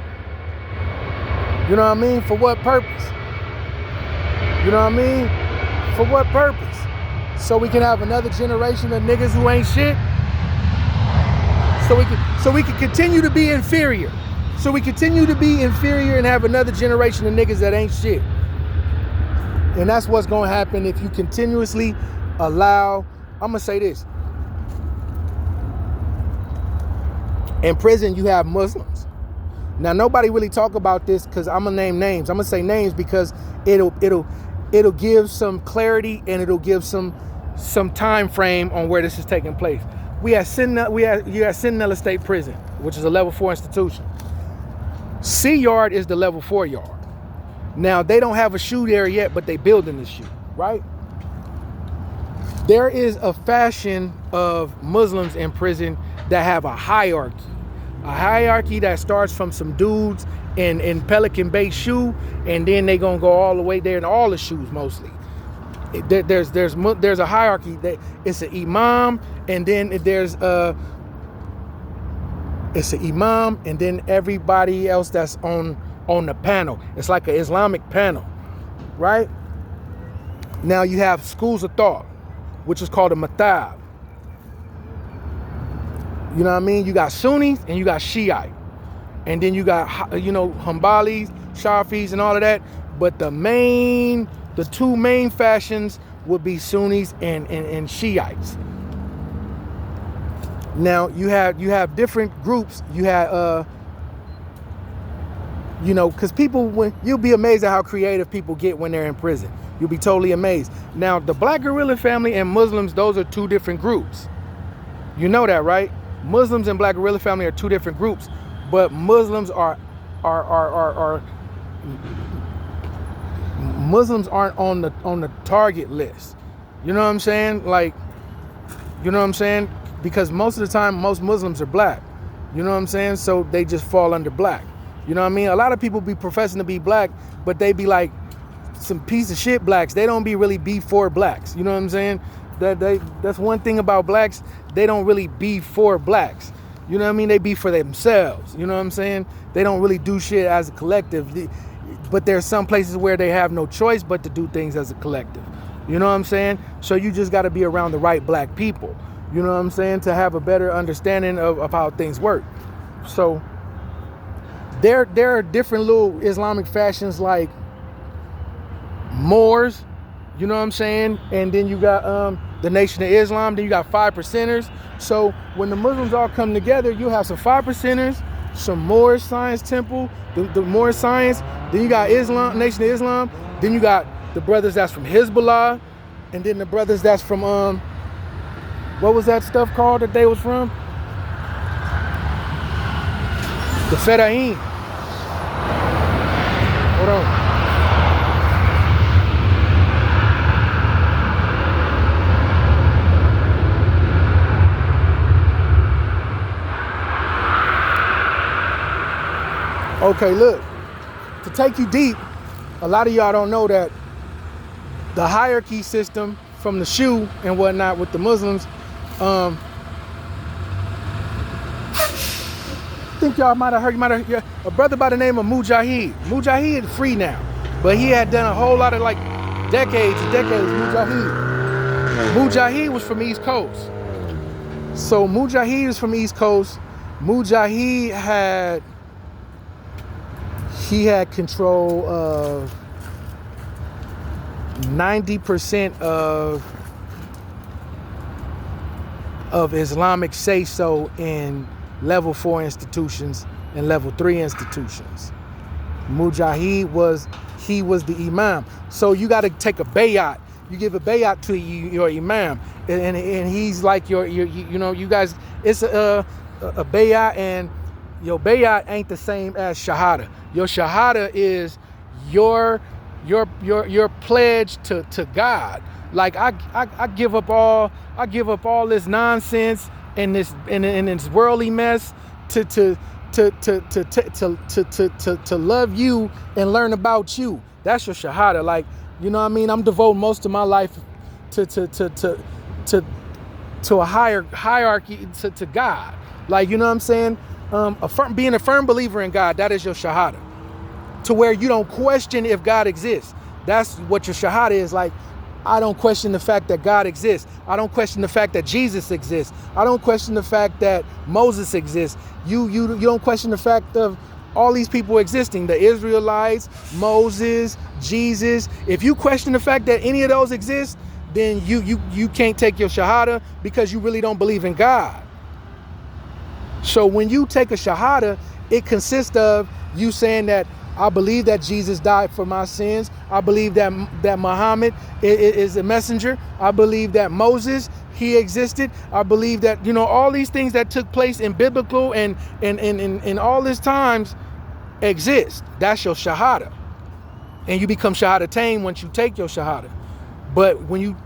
You know what I mean? For what purpose? You know what I mean? For what purpose? So we can have another generation of niggas who ain't shit? So we can continue to be inferior. So we continue to be inferior and have another generation of niggas that ain't shit. And that's what's gonna happen if you continuously allow, I'm gonna say this. In prison, you have Muslims. Now, nobody really talk about this because I'm gonna name names. I'm gonna say names because it'll give some clarity and it'll give some time frame on where this is taking place. You have Sentinel State Prison, which is a level 4 institution. C Yard is the level 4 yard. Now, they don't have a shoe there yet, but they building the shoe, right? There is a fashion of Muslims in prison that have a hierarchy that starts from some dudes in Pelican Bay shoe, and then they gonna go all the way there in all the shoes mostly. There's a hierarchy. It's an imam, and then it's an imam, and then everybody else that's on the panel. It's like an Islamic panel, right? Now you have schools of thought, which is called a mathab. You know what I mean? You got Sunnis and you got Shiite. And then you got, Hanbalis, Shafis, and all of that. But the two main fashions would be Sunnis and Shiites. Now you have different groups. You have because people, you'll be amazed at how creative people get when they're in prison. You'll be totally amazed. Now the Black Guerrilla family and Muslims, those are two different groups. You know that, right? Muslims and Black Guerrilla family are two different groups, but Muslims Muslims aren't on the target list. You know what I'm saying? Like, you know what I'm saying? Because most of the time, most Muslims are black. You know what I'm saying? So they just fall under black. You know what I mean? A lot of people be professing to be black, but they be like some piece of shit blacks. They don't really be for blacks. You know what I'm saying? That's one thing about blacks. They don't really be for blacks. You know what I mean? They be for themselves. You know what I'm saying? They don't really do shit as a collective. But there's some places where they have no choice but to do things as a collective. You know what I'm saying? So you just got to be around the right black people. You know what I'm saying? To have a better understanding of how things work. So there are different little Islamic fashions like Moors. You know what I'm saying? And then you got the Nation of Islam. Then you got 5%ers. So when the Muslims all come together, you have some 5%ers, some Moorish Science Temple, the Moorish Science. Then you got Islam, Nation of Islam. Then you got the brothers that's from Hezbollah, and then the brothers that's from what was that stuff called that they was from? The Fedayeen. Hold on. Okay, look, to take you deep, a lot of y'all don't know that the hierarchy system from the shoe and whatnot with the Muslims, I think y'all might have heard, a brother by the name of Mujahid. Mujahid is free now, but he had done a whole lot of decades and decades, Mujahid was from East Coast. So Mujahid is from East Coast. Mujahid had control of 90% of Islamic say-so in level 4 institutions and level 3 institutions. Mujahid was the imam. So you got to take a bayat. You give a bayat to your imam, and he's like you guys. It's a bayat, and your bayat ain't the same as shahada. Your shahada is your your pledge to God. Like I give up all this nonsense and this worldly mess to love you and learn about you. That's your shahada. Like, you know what I mean? I'm devoting most of my life to a higher hierarchy to God. Like, you know what I'm saying? Being a firm believer in God, that is your shahada. To where you don't question if God exists. That's what your shahada is. Like, I don't question the fact that God exists. I don't question the fact that Jesus exists. I don't question the fact that Moses exists. You don't question the fact of all these people existing, the Israelites, Moses, Jesus. If you question the fact that any of those exist, then you can't take your shahada because you really don't believe in God. So when you take a shahada, it consists of you saying that I believe that Jesus died for my sins. I believe that Muhammad is a messenger. I believe that Moses, he existed. I believe that, you know, all these things that took place in biblical and all these times exist. That's your shahada. And you become shahadatain once you take your shahada. But when you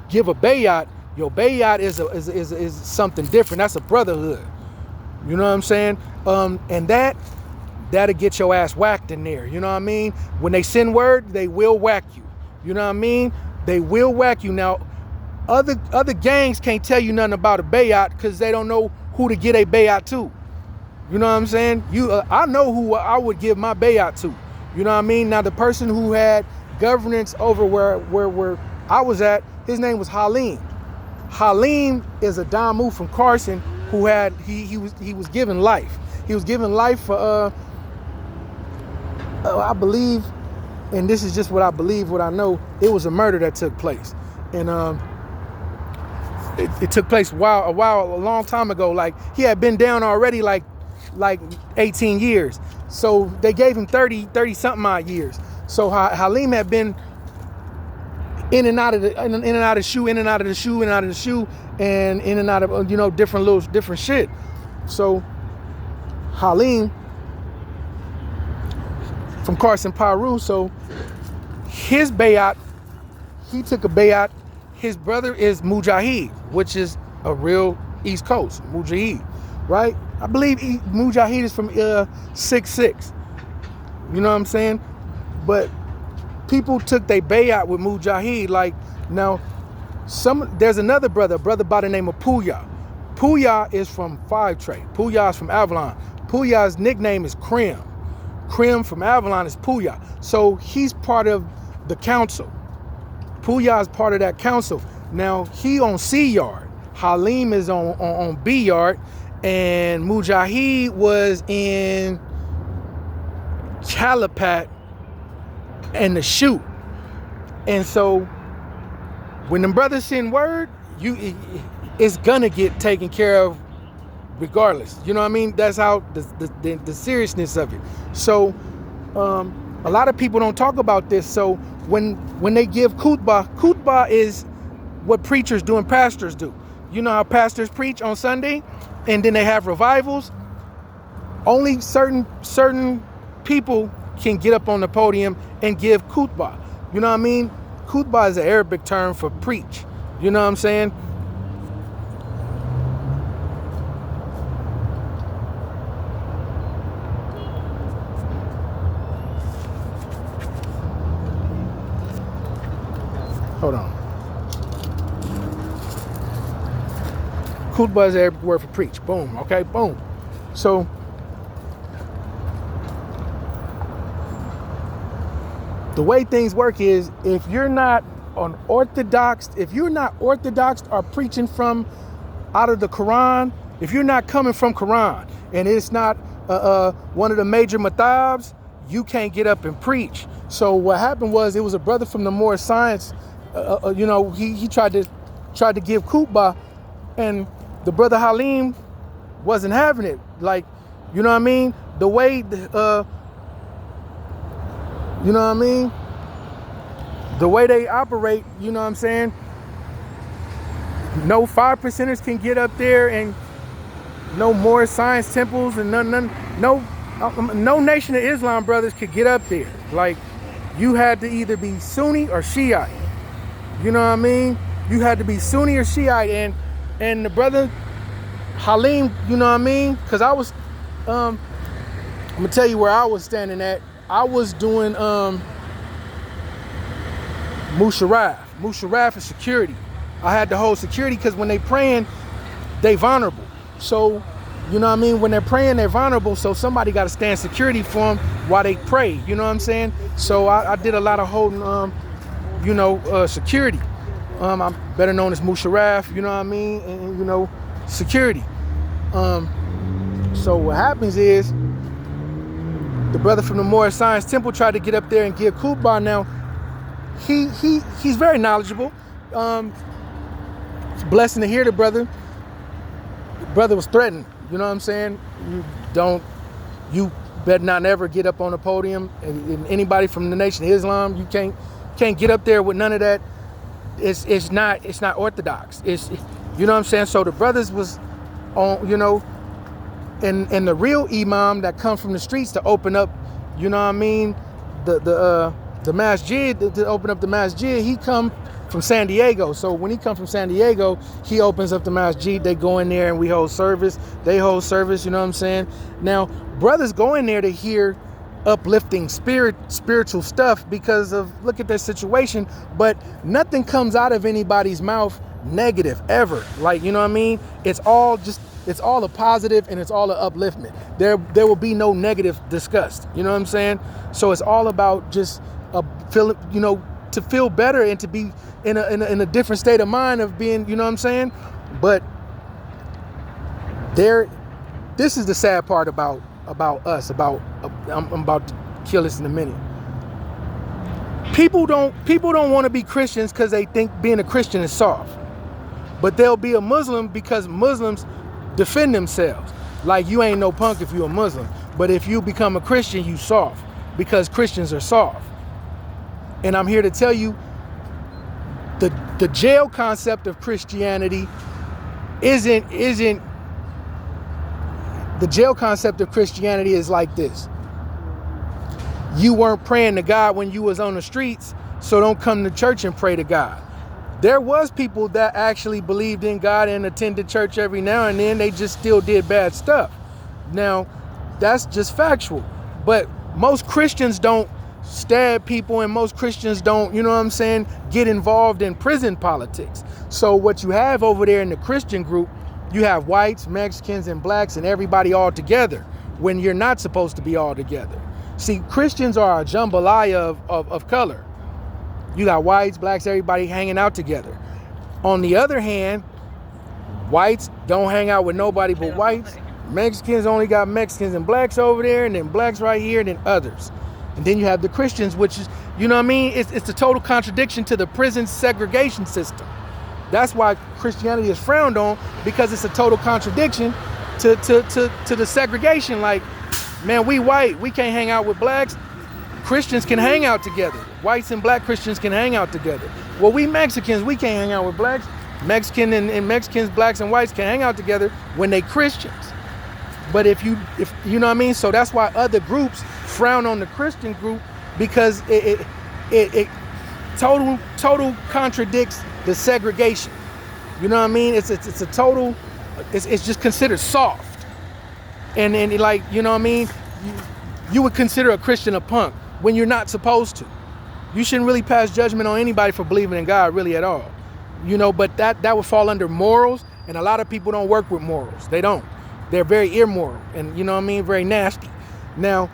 give a bayat, your bayat is something different. That's a brotherhood. You know what I'm saying? And that'll get your ass whacked in there. You know what I mean? When they send word, they will whack you. You know what I mean? They will whack you. Now, other gangs can't tell you nothing about a bayat because they don't know who to get a bayat to. You know what I'm saying? I know who I would give my bayat to. You know what I mean? Now, the person who had governance over where I was at, his name was Halim. Halim is a Damu from Carson who had he was given life. He was given life for I believe, and this is just what I believe, what I know, it was a murder that took place. And it took place a long time ago. Like, he had been down already like 18 years. So they gave him 30 something odd years. So Halim had been in and out of the shoe, and in and out of, you know, different shit. So Halim from Carson, Peru. So his bayat, he took a bayat. His brother is Mujahid, which is a real East Coast Mujahid, right? I believe Mujahid is from 6'6". You know what I'm saying? But people took their bayat with Mujahid. Like, now, there's another brother by the name of Puya. Puya is from Five Trey. Puya is from Avalon. Puya's nickname is Krim. Krim from Avalon is Puya. So he's part of the council. Puya is part of that council. Now, he on C yard. Halim is on B yard. And Mujahid was in Calipat and the shoot. And so when them brothers send word, it's gonna get taken care of regardless. You know what I mean? That's how the seriousness of it. So a lot of people don't talk about this. So when they give khutbah is what preachers do and pastors do. You know how pastors preach on Sunday and then they have revivals? Only certain people can get up on the podium and give khutbah. You know what I mean? Khutbah is an Arabic term for preach. You know what I'm saying? Hold on. Khutbah is the Arabic word for preach. Boom. Okay, boom. So the way things work is, if you're not orthodox or preaching from out of the Quran, if you're not coming from Quran and it's not one of the major madhabs, you can't get up and preach. So what happened was, it was a brother from the More Science, you know, he tried to give khutbah, and the brother Halim wasn't having it. Like, you know what I mean? The way, you know what I mean? The way they operate, you know what I'm saying? No 5%ers can get up there, and no more science temples, and no Nation of Islam brothers could get up there. Like, you had to either be Sunni or Shiite. You know what I mean? You had to be Sunni or Shiite, and the brother Halim, you know what I mean? Because I was, I'm gonna tell you where I was standing at. I was doing Musharraf is security. I had to hold security because when they praying, they vulnerable. So, you know what I mean? When they're praying, they're vulnerable. So somebody got to stand security for them while they pray. You know what I'm saying? So I did a lot of holding, security. I'm better known as Musharraf, you know what I mean? And security. So what happens is the brother from the Moorish Science Temple tried to get up there and give Kubar. Now, he's very knowledgeable. It's a blessing to hear the brother. The brother was threatened. You know what I'm saying? You better not ever get up on the podium. And anybody from the Nation of Islam, you can't get up there with none of that. It's not orthodox. It's, you know what I'm saying? So the brothers was on, and the real imam that come from the streets to open up, you know what I mean, the masjid, to open up the masjid, he come from San Diego. So when he come from San Diego, he opens up the masjid, they go in there and we hold service, they hold service, you know what I'm saying? Now, brothers go in there to hear uplifting spiritual stuff because of, look at their situation, but nothing comes out of anybody's mouth negative ever. Like, you know what I mean? It's all a positive and it's all an upliftment. There will be no negative discussed. You know what I'm saying? So it's all about just feeling, to feel better and to be in a different state of mind of being, you know what I'm saying? But this is the sad part about us, I'm about to kill this in a minute. People don't want to be Christians because they think being a Christian is soft. But they'll be a Muslim because Muslims defend themselves. Like, you ain't no punk if you're a Muslim. But if you become a Christian, you soft because Christians are soft. And I'm here to tell you the jail concept of Christianity isn't the jail concept of Christianity is like this. You weren't praying to God when you was on the streets, so don't come to church and pray to God. There was people that actually believed in God and attended church every now and then. They just still did bad stuff. Now, that's just factual. But most Christians don't stab people, and most Christians don't, you know what I'm saying, get involved in prison politics. So what you have over there in the Christian group, you have whites, Mexicans, and blacks, and everybody all together when you're not supposed to be all together. See, Christians are a jambalaya of color. You got whites, blacks, everybody hanging out together. On the other hand, whites don't hang out with nobody but whites. Mexicans only got Mexicans and blacks over there, and then blacks right here, and then others. And then you have the Christians, which is, you know what I mean? It's a total contradiction to the prison segregation system. That's why Christianity is frowned on, because it's a total contradiction to the segregation. Like, man, we white, we can't hang out with blacks. Christians can hang out together. Whites and black Christians can hang out together. Well, we Mexicans, we can't hang out with blacks. Mexican and Mexicans, blacks and whites can hang out together when they Christians. But if you know what I mean? So that's why other groups frown on the Christian group, because it total contradicts the segregation. You know what I mean? It's a total, it's just considered soft. And like, you know what I mean? You would consider a Christian a punk when you're not supposed to. You shouldn't really pass judgment on anybody for believing in God really at all. But that would fall under morals, and a lot of people don't work with morals. They don't. They're very immoral and, you know what I mean, very nasty. Now,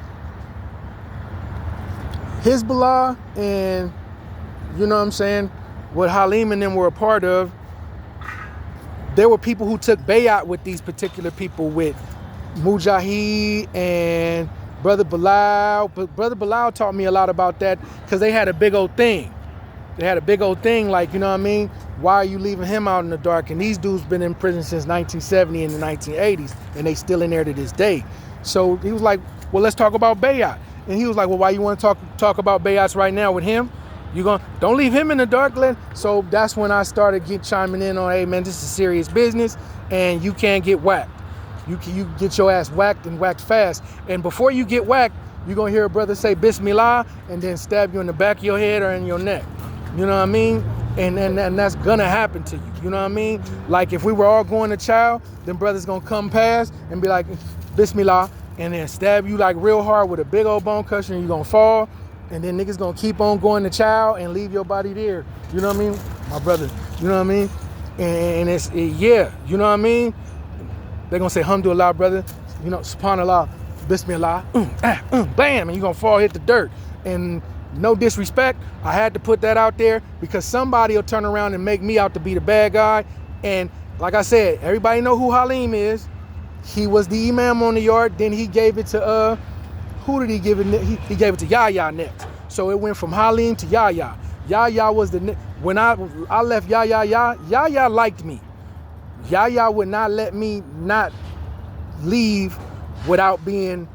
Hezbollah and, you know what I'm saying, what Halim and them were a part of, there were people who took bayat with these particular people, with Mujahid and Brother Bilal. But Brother Bilal taught me a lot about that, because they had a big old thing. They had a big old thing, like, you know what I mean? Why are you leaving him out in the dark? And these dudes been in prison since 1970 and the 1980s, and they still in there to this day. So he was like, well, let's talk about bayat. And he was like, well, why you want to talk about bayats right now with him? Don't leave him in the dark. So that's when I started chiming in on, hey man, this is serious business, and you can't get whacked. You get your ass whacked, and whacked fast. And before you get whacked, you're going to hear a brother say Bismillah and then stab you in the back of your head or in your neck. You know what I mean? And that's going to happen to you. You know what I mean? Like if we were all going to chow, then brothers going to come past and be like, Bismillah, and then stab you like real hard with a big old bone crusher and you're going to fall. And then niggas going to keep on going to chow and leave your body there. You know what I mean? My brother, you know what I mean? And yeah, you know what I mean? They're going to say, Alhamdulillah, brother. You know, subhanallah, Bismillah, bam, and you're going to fall, hit the dirt. And no disrespect, I had to put that out there because somebody will turn around and make me out to be the bad guy. And like I said, everybody know who Halim is. He was the imam on the yard. Then he gave it to, who did he give it? He gave it to Yahya next. So it went from Halim to Yahya. Yahya was when I left Yahya liked me. Yahya would not let me not leave without being,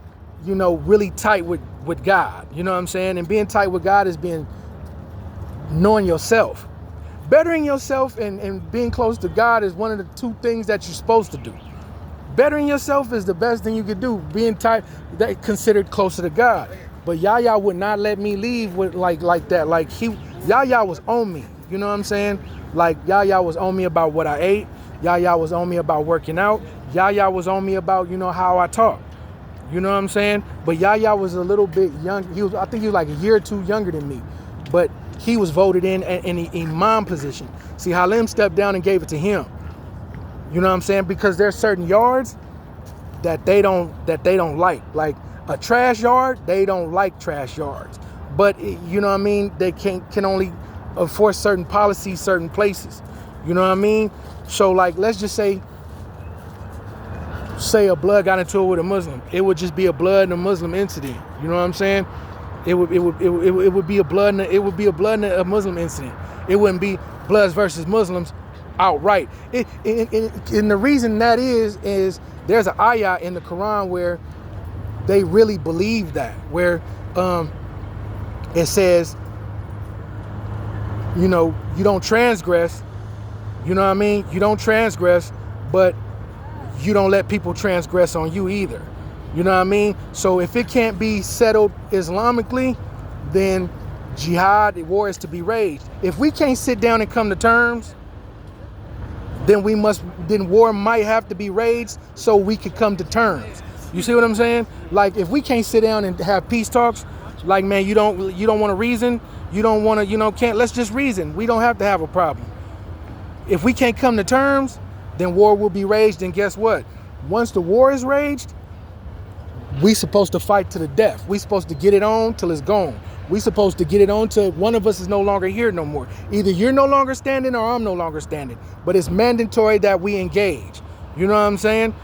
you know, really tight with God. You know what I'm saying? And being tight with God is knowing yourself. Bettering yourself and being close to God is one of the two things that you're supposed to do. Bettering yourself is the best thing you could do. Being tight, that considered closer to God. But Yahya would not let me leave with like that. Like Yahya was on me. You know what I'm saying? Like Yahya was on me about what I ate. Yahya was on me about working out. Yahya was on me about, you know, how I talk. You know what I'm saying? But Yahya was a little bit young. I think he was like a year or two younger than me. But he was voted in the imam position. See, Halim stepped down and gave it to him. You know what I'm saying? Because there's certain yards that they don't like. Like a trash yard, they don't like trash yards. But you know what I mean? They can only enforce certain policies, certain places. You know what I mean? So like, let's just say a blood got into it with a Muslim. It would just be a blood and a Muslim incident. You know what I'm saying? It would be a blood and a Muslim incident. It wouldn't be Bloods versus Muslims outright. And the reason that is there's an ayah in the Quran where they really believe that, where it says, you know, you don't transgress. You know what I mean? You don't transgress, but you don't let people transgress on you either. You know what I mean? So if it can't be settled Islamically, then jihad, war is to be waged. If we can't sit down and come to terms, then war might have to be waged so we could come to terms. You see what I'm saying? Like if we can't sit down and have peace talks, like man, you don't want to reason, you don't want to, let's just reason. We don't have to have a problem. If we can't come to terms, then war will be raged, and guess what? Once the war is raged, we supposed to fight to the death. We supposed to get it on till it's gone. We supposed to get it on till one of us is no longer here no more. Either you're no longer standing or I'm no longer standing. But it's mandatory that we engage. You know what I'm saying?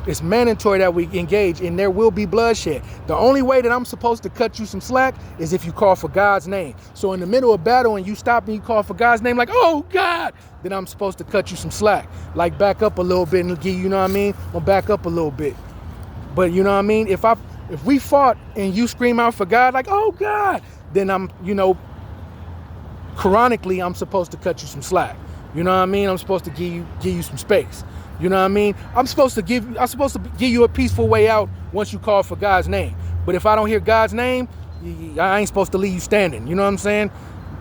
It's mandatory that we engage, and there will be bloodshed. The only way that I'm supposed to cut you some slack is if you call for God's name. So in the middle of battle and you stop and you call for God's name, like, oh God, then I'm supposed to cut you some slack. Like back up a little bit and give you know what I mean? I'll back up a little bit. But you know what I mean? If we fought and you scream out for God, like, oh God, then I'm, Quranically, I'm supposed to cut you some slack. You know what I mean? I'm supposed to give you some space. You know what I mean? I'm supposed to give you a peaceful way out once you call for God's name. But if I don't hear God's name, I ain't supposed to leave you standing. You know what I'm saying?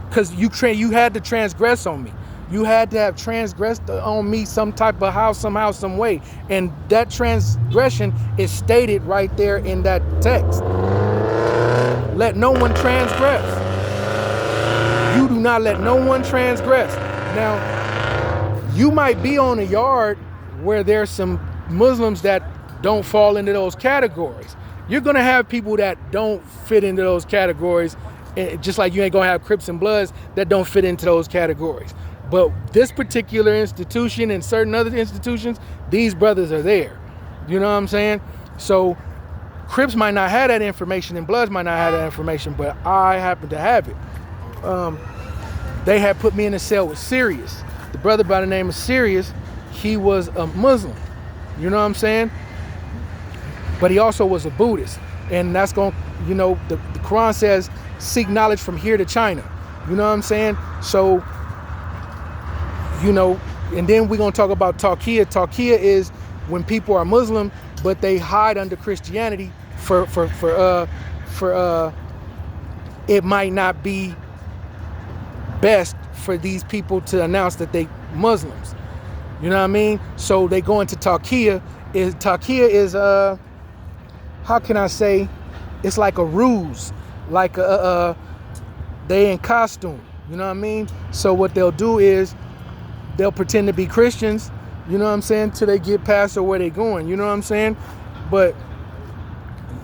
Because you had to transgress on me. You had to have transgressed on me some type of how, somehow, some way. And that transgression is stated right there in that text. Let no one transgress. You do not let no one transgress. Now, you might be on a yard where there's some Muslims that don't fall into those categories. You're going to have people that don't fit into those categories, just like you ain't going to have Crips and Bloods that don't fit into those categories. But this particular institution and certain other institutions, these brothers are there. You know what I'm saying? So Crips might not have that information and Bloods might not have that information, but I happen to have it. They had put me in a cell with Sirius. The brother by the name of Sirius, he was a Muslim. You know what I'm saying? But he also was a Buddhist. And that's going to, the Quran says, seek knowledge from here to China. You know what I'm saying? So, and then we're going to talk about Tawqiyah. Tawqiyah is when people are Muslim, but they hide under Christianity for it might not be best for these people to announce that they Muslims. You know what I mean? So they go into Taqiyya. Taqiyya is how can I say? It's like a ruse, like they in costume. You know what I mean? So what they'll do is they'll pretend to be Christians. You know what I'm saying? Till they get past or where they going. You know what I'm saying? But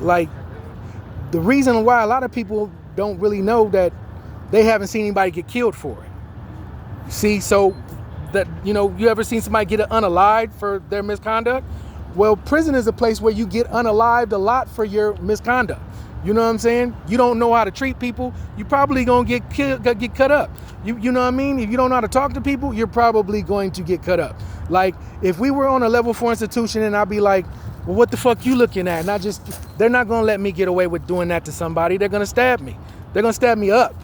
like the reason why a lot of people don't really know that they haven't seen anybody get killed for it. See, so that, you know, you ever seen somebody get unalived for their misconduct? Well, prison is a place where you get unalived a lot for your misconduct. You know what I'm saying? You don't know how to treat people, you probably gonna get cut up. You know what I mean? If you don't know how to talk to people, you're probably going to get cut up. Like if we were on a level 4 institution and I'd be like, well, what the fuck you looking at? And they're not gonna let me get away with doing that to somebody. They're gonna stab me. They're gonna stab me up.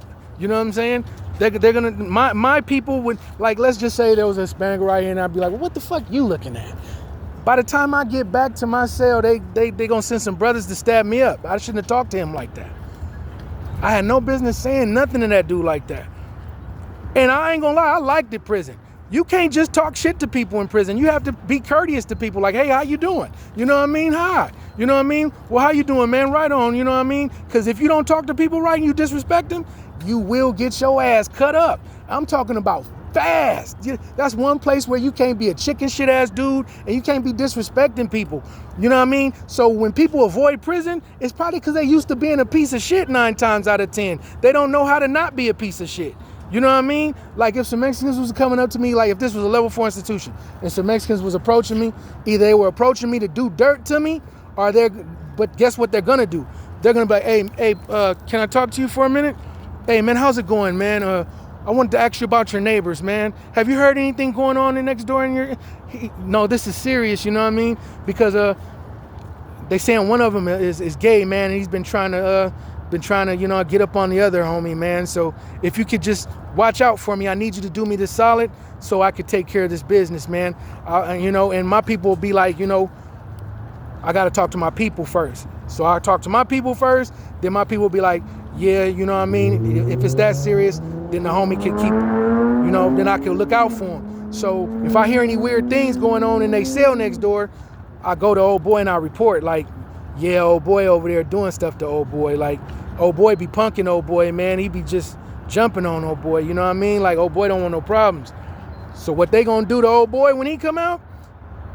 You know what I'm saying? They're gonna, my people would, like, let's just say there was a Hispanic right here and I'd be like, well, what the fuck you looking at? By the time I get back to my cell, they gonna send some brothers to stab me up. I shouldn't have talked to him like that. I had no business saying nothing to that dude like that. And I ain't gonna lie, I liked the prison. You can't just talk shit to people in prison. You have to be courteous to people, like, hey, how you doing? You know what I mean? Hi. You know what I mean? Well, how you doing, man? Right on, you know what I mean? Because if you don't talk to people right and you disrespect them, you will get your ass cut up. I'm talking about fast. That's one place where you can't be a chicken shit ass dude and you can't be disrespecting people. You know what I mean? So when people avoid prison, it's probably because they used to being a piece of shit 9 times out of 10. They don't know how to not be a piece of shit. You know what I mean? Like if some Mexicans was coming up to me, like if this was a level 4 institution and some Mexicans was approaching me, either they were approaching me to do dirt to me or but guess what they're gonna do? They're gonna be like, hey, can I talk to you for a minute? Hey man, how's it going, man? I wanted to ask you about your neighbors, man. Have you heard anything going on in next door in your... No, this is serious, you know what I mean? Because they saying one of them is gay, man, and he's been trying to, you know, get up on the other homie, man. So if you could just watch out for me, I need you to do me this solid so I could take care of this business, man. You know, and my people will be like, you know, I got to talk to my people first. So I talk to my people first, then my people will be like, yeah, you know what I mean? If it's that serious, then the homie can keep, you know, then I can look out for him. So if I hear any weird things going on in they cell next door, I go to old boy and I report, like, yeah, old boy over there doing stuff to old boy. Like, old boy be punking old boy, man. He be just jumping on old boy, you know what I mean? Like, old boy don't want no problems. So what they gonna do to old boy when he come out?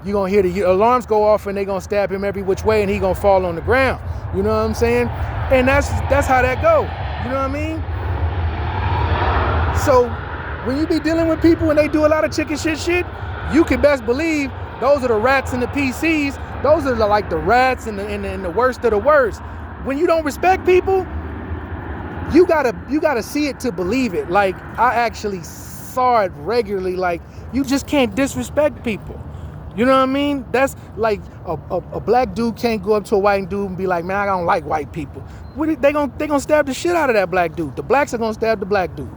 You gonna hear the alarms go off and they gonna stab him every which way and he gonna fall on the ground. You know what I'm saying? And that's how that go. You know what I mean? So when you be dealing with people and they do a lot of chicken shit, you can best believe those are the rats and the PCs. Those are like the rats and the worst of the worst. When you don't respect people, you gotta see it to believe it. Like, I actually saw it regularly. Like, you just can't disrespect people. You know what I mean? That's like a black dude can't go up to a white dude and be like, man, I don't like white people. They gonna stab the shit out of that black dude. The blacks are gonna stab the black dude.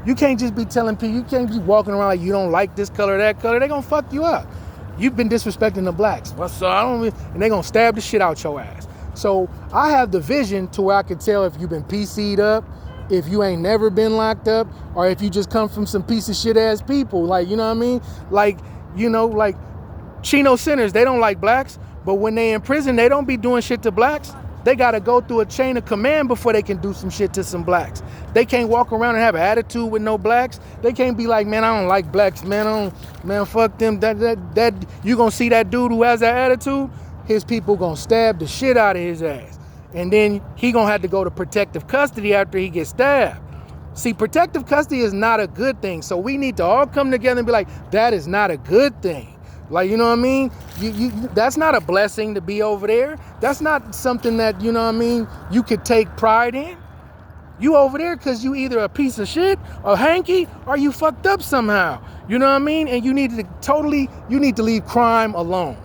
You can't just be telling people, you can't be walking around like you don't like this color or that color. They gonna fuck you up. You've been disrespecting the blacks. So and they gonna stab the shit out your ass. So I have the vision to where I can tell if you've been PC'd up, if you ain't never been locked up, or if you just come from some piece of shit ass people. Like, you know what I mean? Like, you know, like Chino sinners, they don't like blacks, but when they in prison, they don't be doing shit to blacks. They gotta go through a chain of command before they can do some shit to some blacks. They can't walk around and have an attitude with no blacks. They can't be like, man, I don't like blacks, man. Man, fuck them. That you gonna see that dude who has that attitude, his people gonna stab the shit out of his ass. And then he gonna have to go to protective custody after he gets stabbed. See, protective custody is not a good thing. So we need to all come together and be like, that is not a good thing. Like, you know what I mean? That's not a blessing to be over there. That's not something that, you know what I mean, you could take pride in. You over there because you either a piece of shit, a hanky, or you fucked up somehow. You know what I mean? And you need to leave crime alone.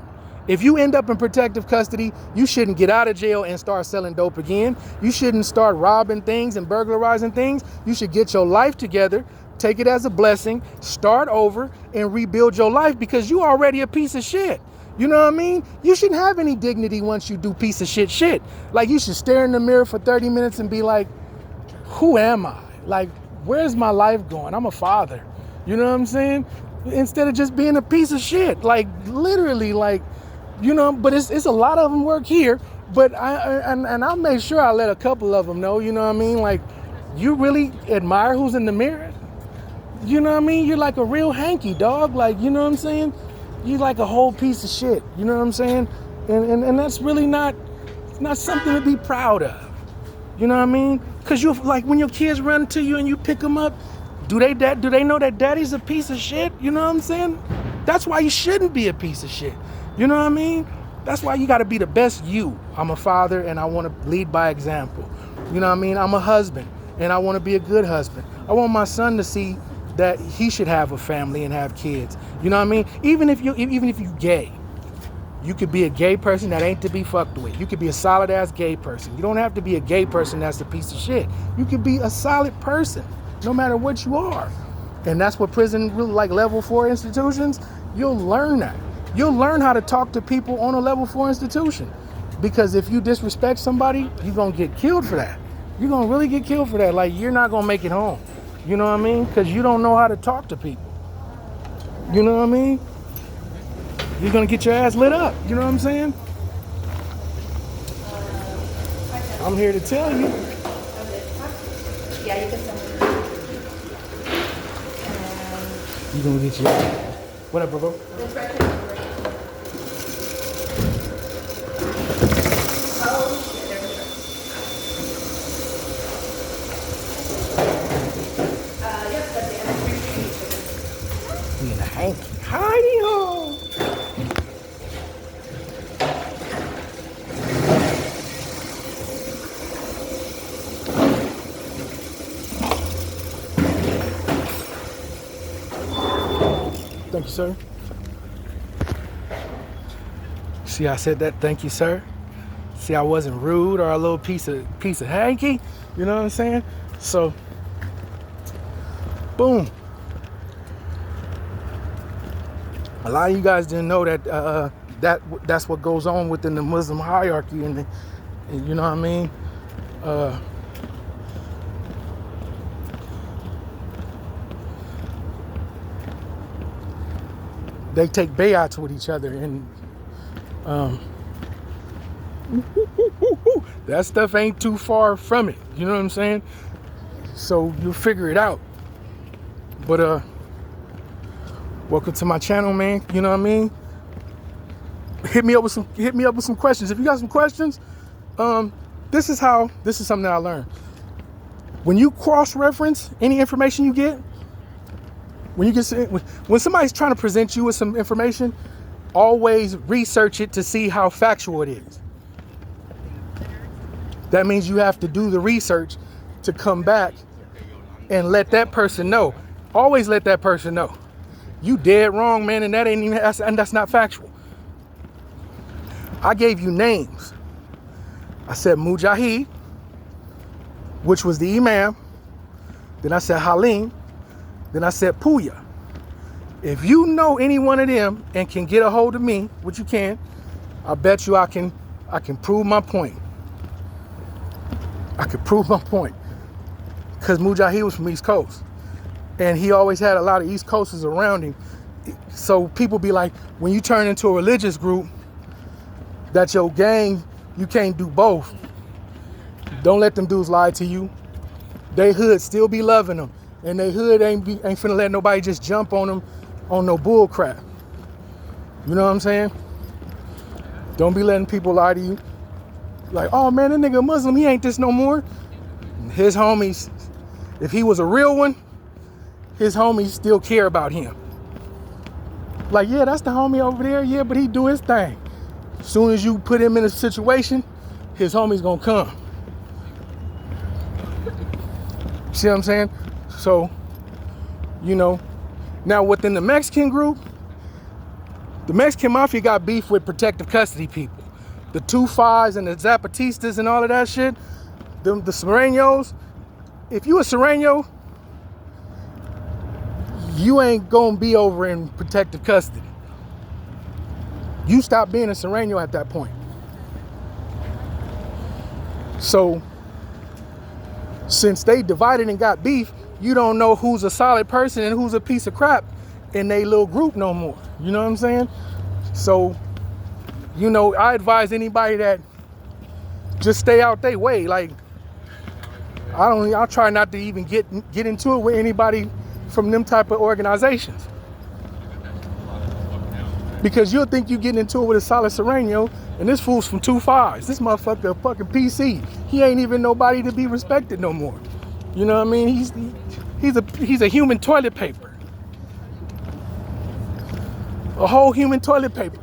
If you end up in protective custody, you shouldn't get out of jail and start selling dope again. You shouldn't start robbing things and burglarizing things. You should get your life together, take it as a blessing, start over, and rebuild your life because you already a piece of shit. You know what I mean? You shouldn't have any dignity once you do piece of shit. Like, you should stare in the mirror for 30 minutes and be like, who am I? Like, where's my life going? I'm a father. You know what I'm saying? Instead of just being a piece of shit. Like, literally, like, you know, but it's a lot of them work here. But I'll make sure I let a couple of them know, you know what I mean? Like, you really admire who's in the mirror? You know what I mean? You're like a real hanky, dog. Like, you know what I'm saying? You like a whole piece of shit. You know what I'm saying? And that's really not something to be proud of. You know what I mean? Because you, like, when your kids run to you and you pick them up, do they know that daddy's a piece of shit? You know what I'm saying? That's why you shouldn't be a piece of shit. You know what I mean? That's why you got to be the best you. I'm a father and I want to lead by example. You know what I mean? I'm a husband and I want to be a good husband. I want my son to see that he should have a family and have kids. You know what I mean? Even if you're gay, you could be a gay person that ain't to be fucked with. You could be a solid ass gay person. You don't have to be a gay person that's a piece of shit. You could be a solid person, no matter what you are. And that's what prison, really, like level 4 institutions, you'll learn that. You'll learn how to talk to people on a level 4 institution. Because if you disrespect somebody, you're gonna get killed for that. You're gonna really get killed for that. Like, you're not gonna make it home. You know what I mean? Because you don't know how to talk to people. You know what I mean? You're gonna get your ass lit up. You know what I'm saying? I'm here to tell you. Yeah, you can send it. You're gonna get your ass. What up, bro? That's right here. Oh, shit, there's a yep, that's the other We in a hanky. Hidey ho. Thank you, sir. See, I said that. Thank you, sir. See, I wasn't rude or a little piece of hanky. You know what I'm saying? So, boom. A lot of you guys didn't know that that's what goes on within the Muslim hierarchy, and you know what I mean. They take bay'ats with each other, and that stuff ain't too far from it. You know what I'm saying? So you'll figure it out. But welcome to my channel, man. You know what I mean? Hit me up with some questions. If you got some questions, this is something that I learned. When you cross-reference any information you get, when somebody's trying to present you with some information, always research it to see how factual it is. That means you have to do the research to come back and let that person know. Always let that person know. You dead wrong, man, and that's not factual. I gave you names. I said Mujahid, which was the Imam. Then I said Halim. Then I said Puya. If you know any one of them and can get a hold of me, which you can, I bet you I can prove my point. I could prove my point. Because Mujahid was from East Coast. And he always had a lot of East Coasters around him. So people be like, when you turn into a religious group, that's your gang, you can't do both. Don't let them dudes lie to you. They hood still be loving them. And they hood ain't finna let nobody just jump on them on no bull crap. You know what I'm saying? Don't be letting people lie to you. Like, oh man, that nigga Muslim, he ain't this no more. His homies, if he was a real one, his homies still care about him. Like, yeah, that's the homie over there, yeah, but he do his thing. As soon as you put him in a situation, his homie's gonna come. See what I'm saying? So, you know, now within the Mexican group, the Mexican mafia got beef with protective custody people. The Tufas and the Zapatistas and all of that shit, the Sureños. If you a Sureño, you ain't gonna be over in protective custody. You stop being a Sereno at that point. So since they divided and got beef, you don't know who's a solid person and who's a piece of crap in they little group no more. You know what I'm saying? So, you know, I advise anybody that just stay out their way. Like, I'll try not to even get into it with anybody from them type of organizations. Because you'll think you getting into it with a solid Sereno, and this fool's from 2.5s. This motherfucker a fucking PC. He ain't even nobody to be respected no more. You know what I mean? He's a human toilet paper. A whole human toilet paper.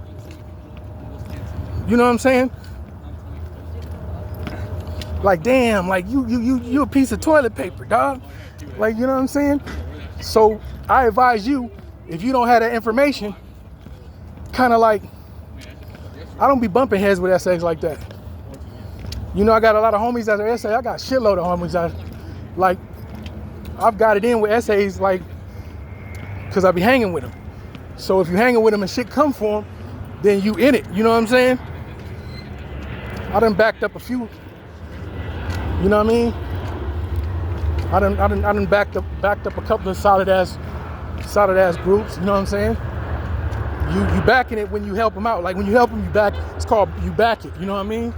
You know what I'm saying? Like, damn, like you a piece of toilet paper, dog. Like, you know what I'm saying? So I advise you, if you don't have that information, kind of like, I don't be bumping heads with SAs like that. You know, I got a lot of homies that are SA. I got a shitload of homies that, like, I've got it in with SAs, like, because I be hanging with them. So if you hanging with them and shit come for them, then you in it. You know what I'm saying? I done backed up a few. You know what I mean? I done backed up a couple of solid ass groups. You know what I'm saying? You backing it when you help them out. Like when you help them, you back. It's called you back it. You know what I mean?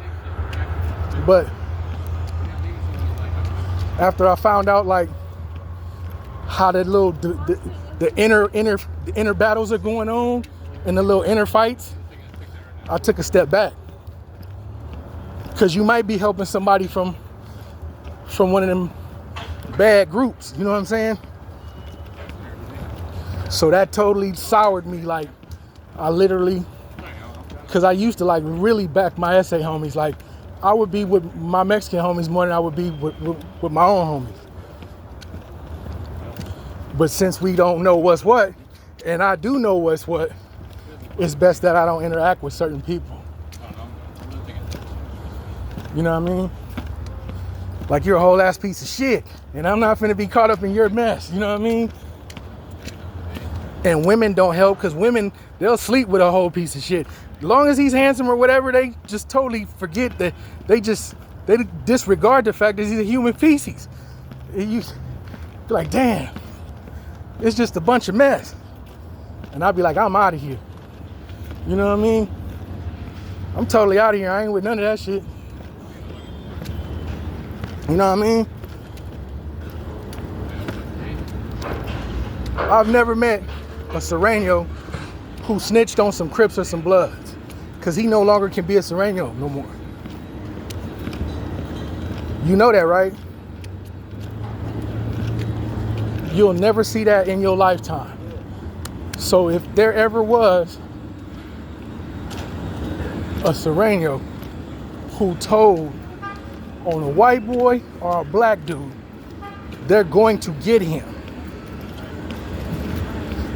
But after I found out like how that little the inner battles are going on and the little inner fights, I took a step back. Because you might be helping somebody from one of them bad groups. You know what I'm saying? So that totally soured me. Like, I literally, because I used to like really back my SA homies. Like, I would be with my Mexican homies more than I would be with my own homies. But since we don't know what's what, and I do know what's what, it's best that I don't interact with certain people. You know what I mean? Like, you're a whole ass piece of shit, and I'm not finna be caught up in your mess. You know what I mean? And women don't help, because women, they'll sleep with a whole piece of shit. As long as he's handsome or whatever, they just totally forget that they disregard the fact that he's a human feces. You like, damn, it's just a bunch of mess. And I'd be like, I'm out of here. You know what I mean? I'm totally out of here. I ain't with none of that shit. You know what I mean? I've never met a Sereno who snitched on some Crips or some Bloods, because he no longer can be a Sereno no more. You know that, right? You'll never see that in your lifetime. So if there ever was a Sereno who told on a white boy or a black dude, they're going to get him.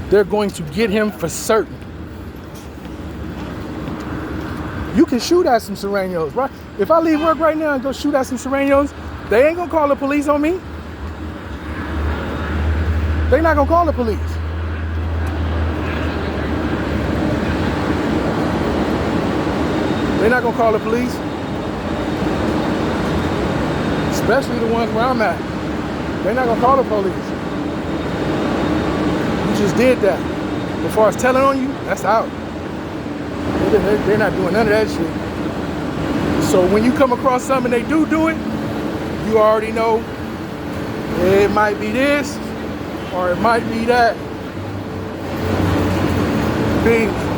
They're going to get him for certain. You can shoot at some Serenos, right? If I leave work right now and go shoot at some Serenos, they ain't gonna call the police on me. They're not gonna call the police. They're not gonna call the police. Especially the ones where I'm at. They're not gonna call the police. You just did that. As far as telling on you, that's out. They're not doing none of that shit. So when you come across something and they do it, you already know it might be this or it might be that. Peace.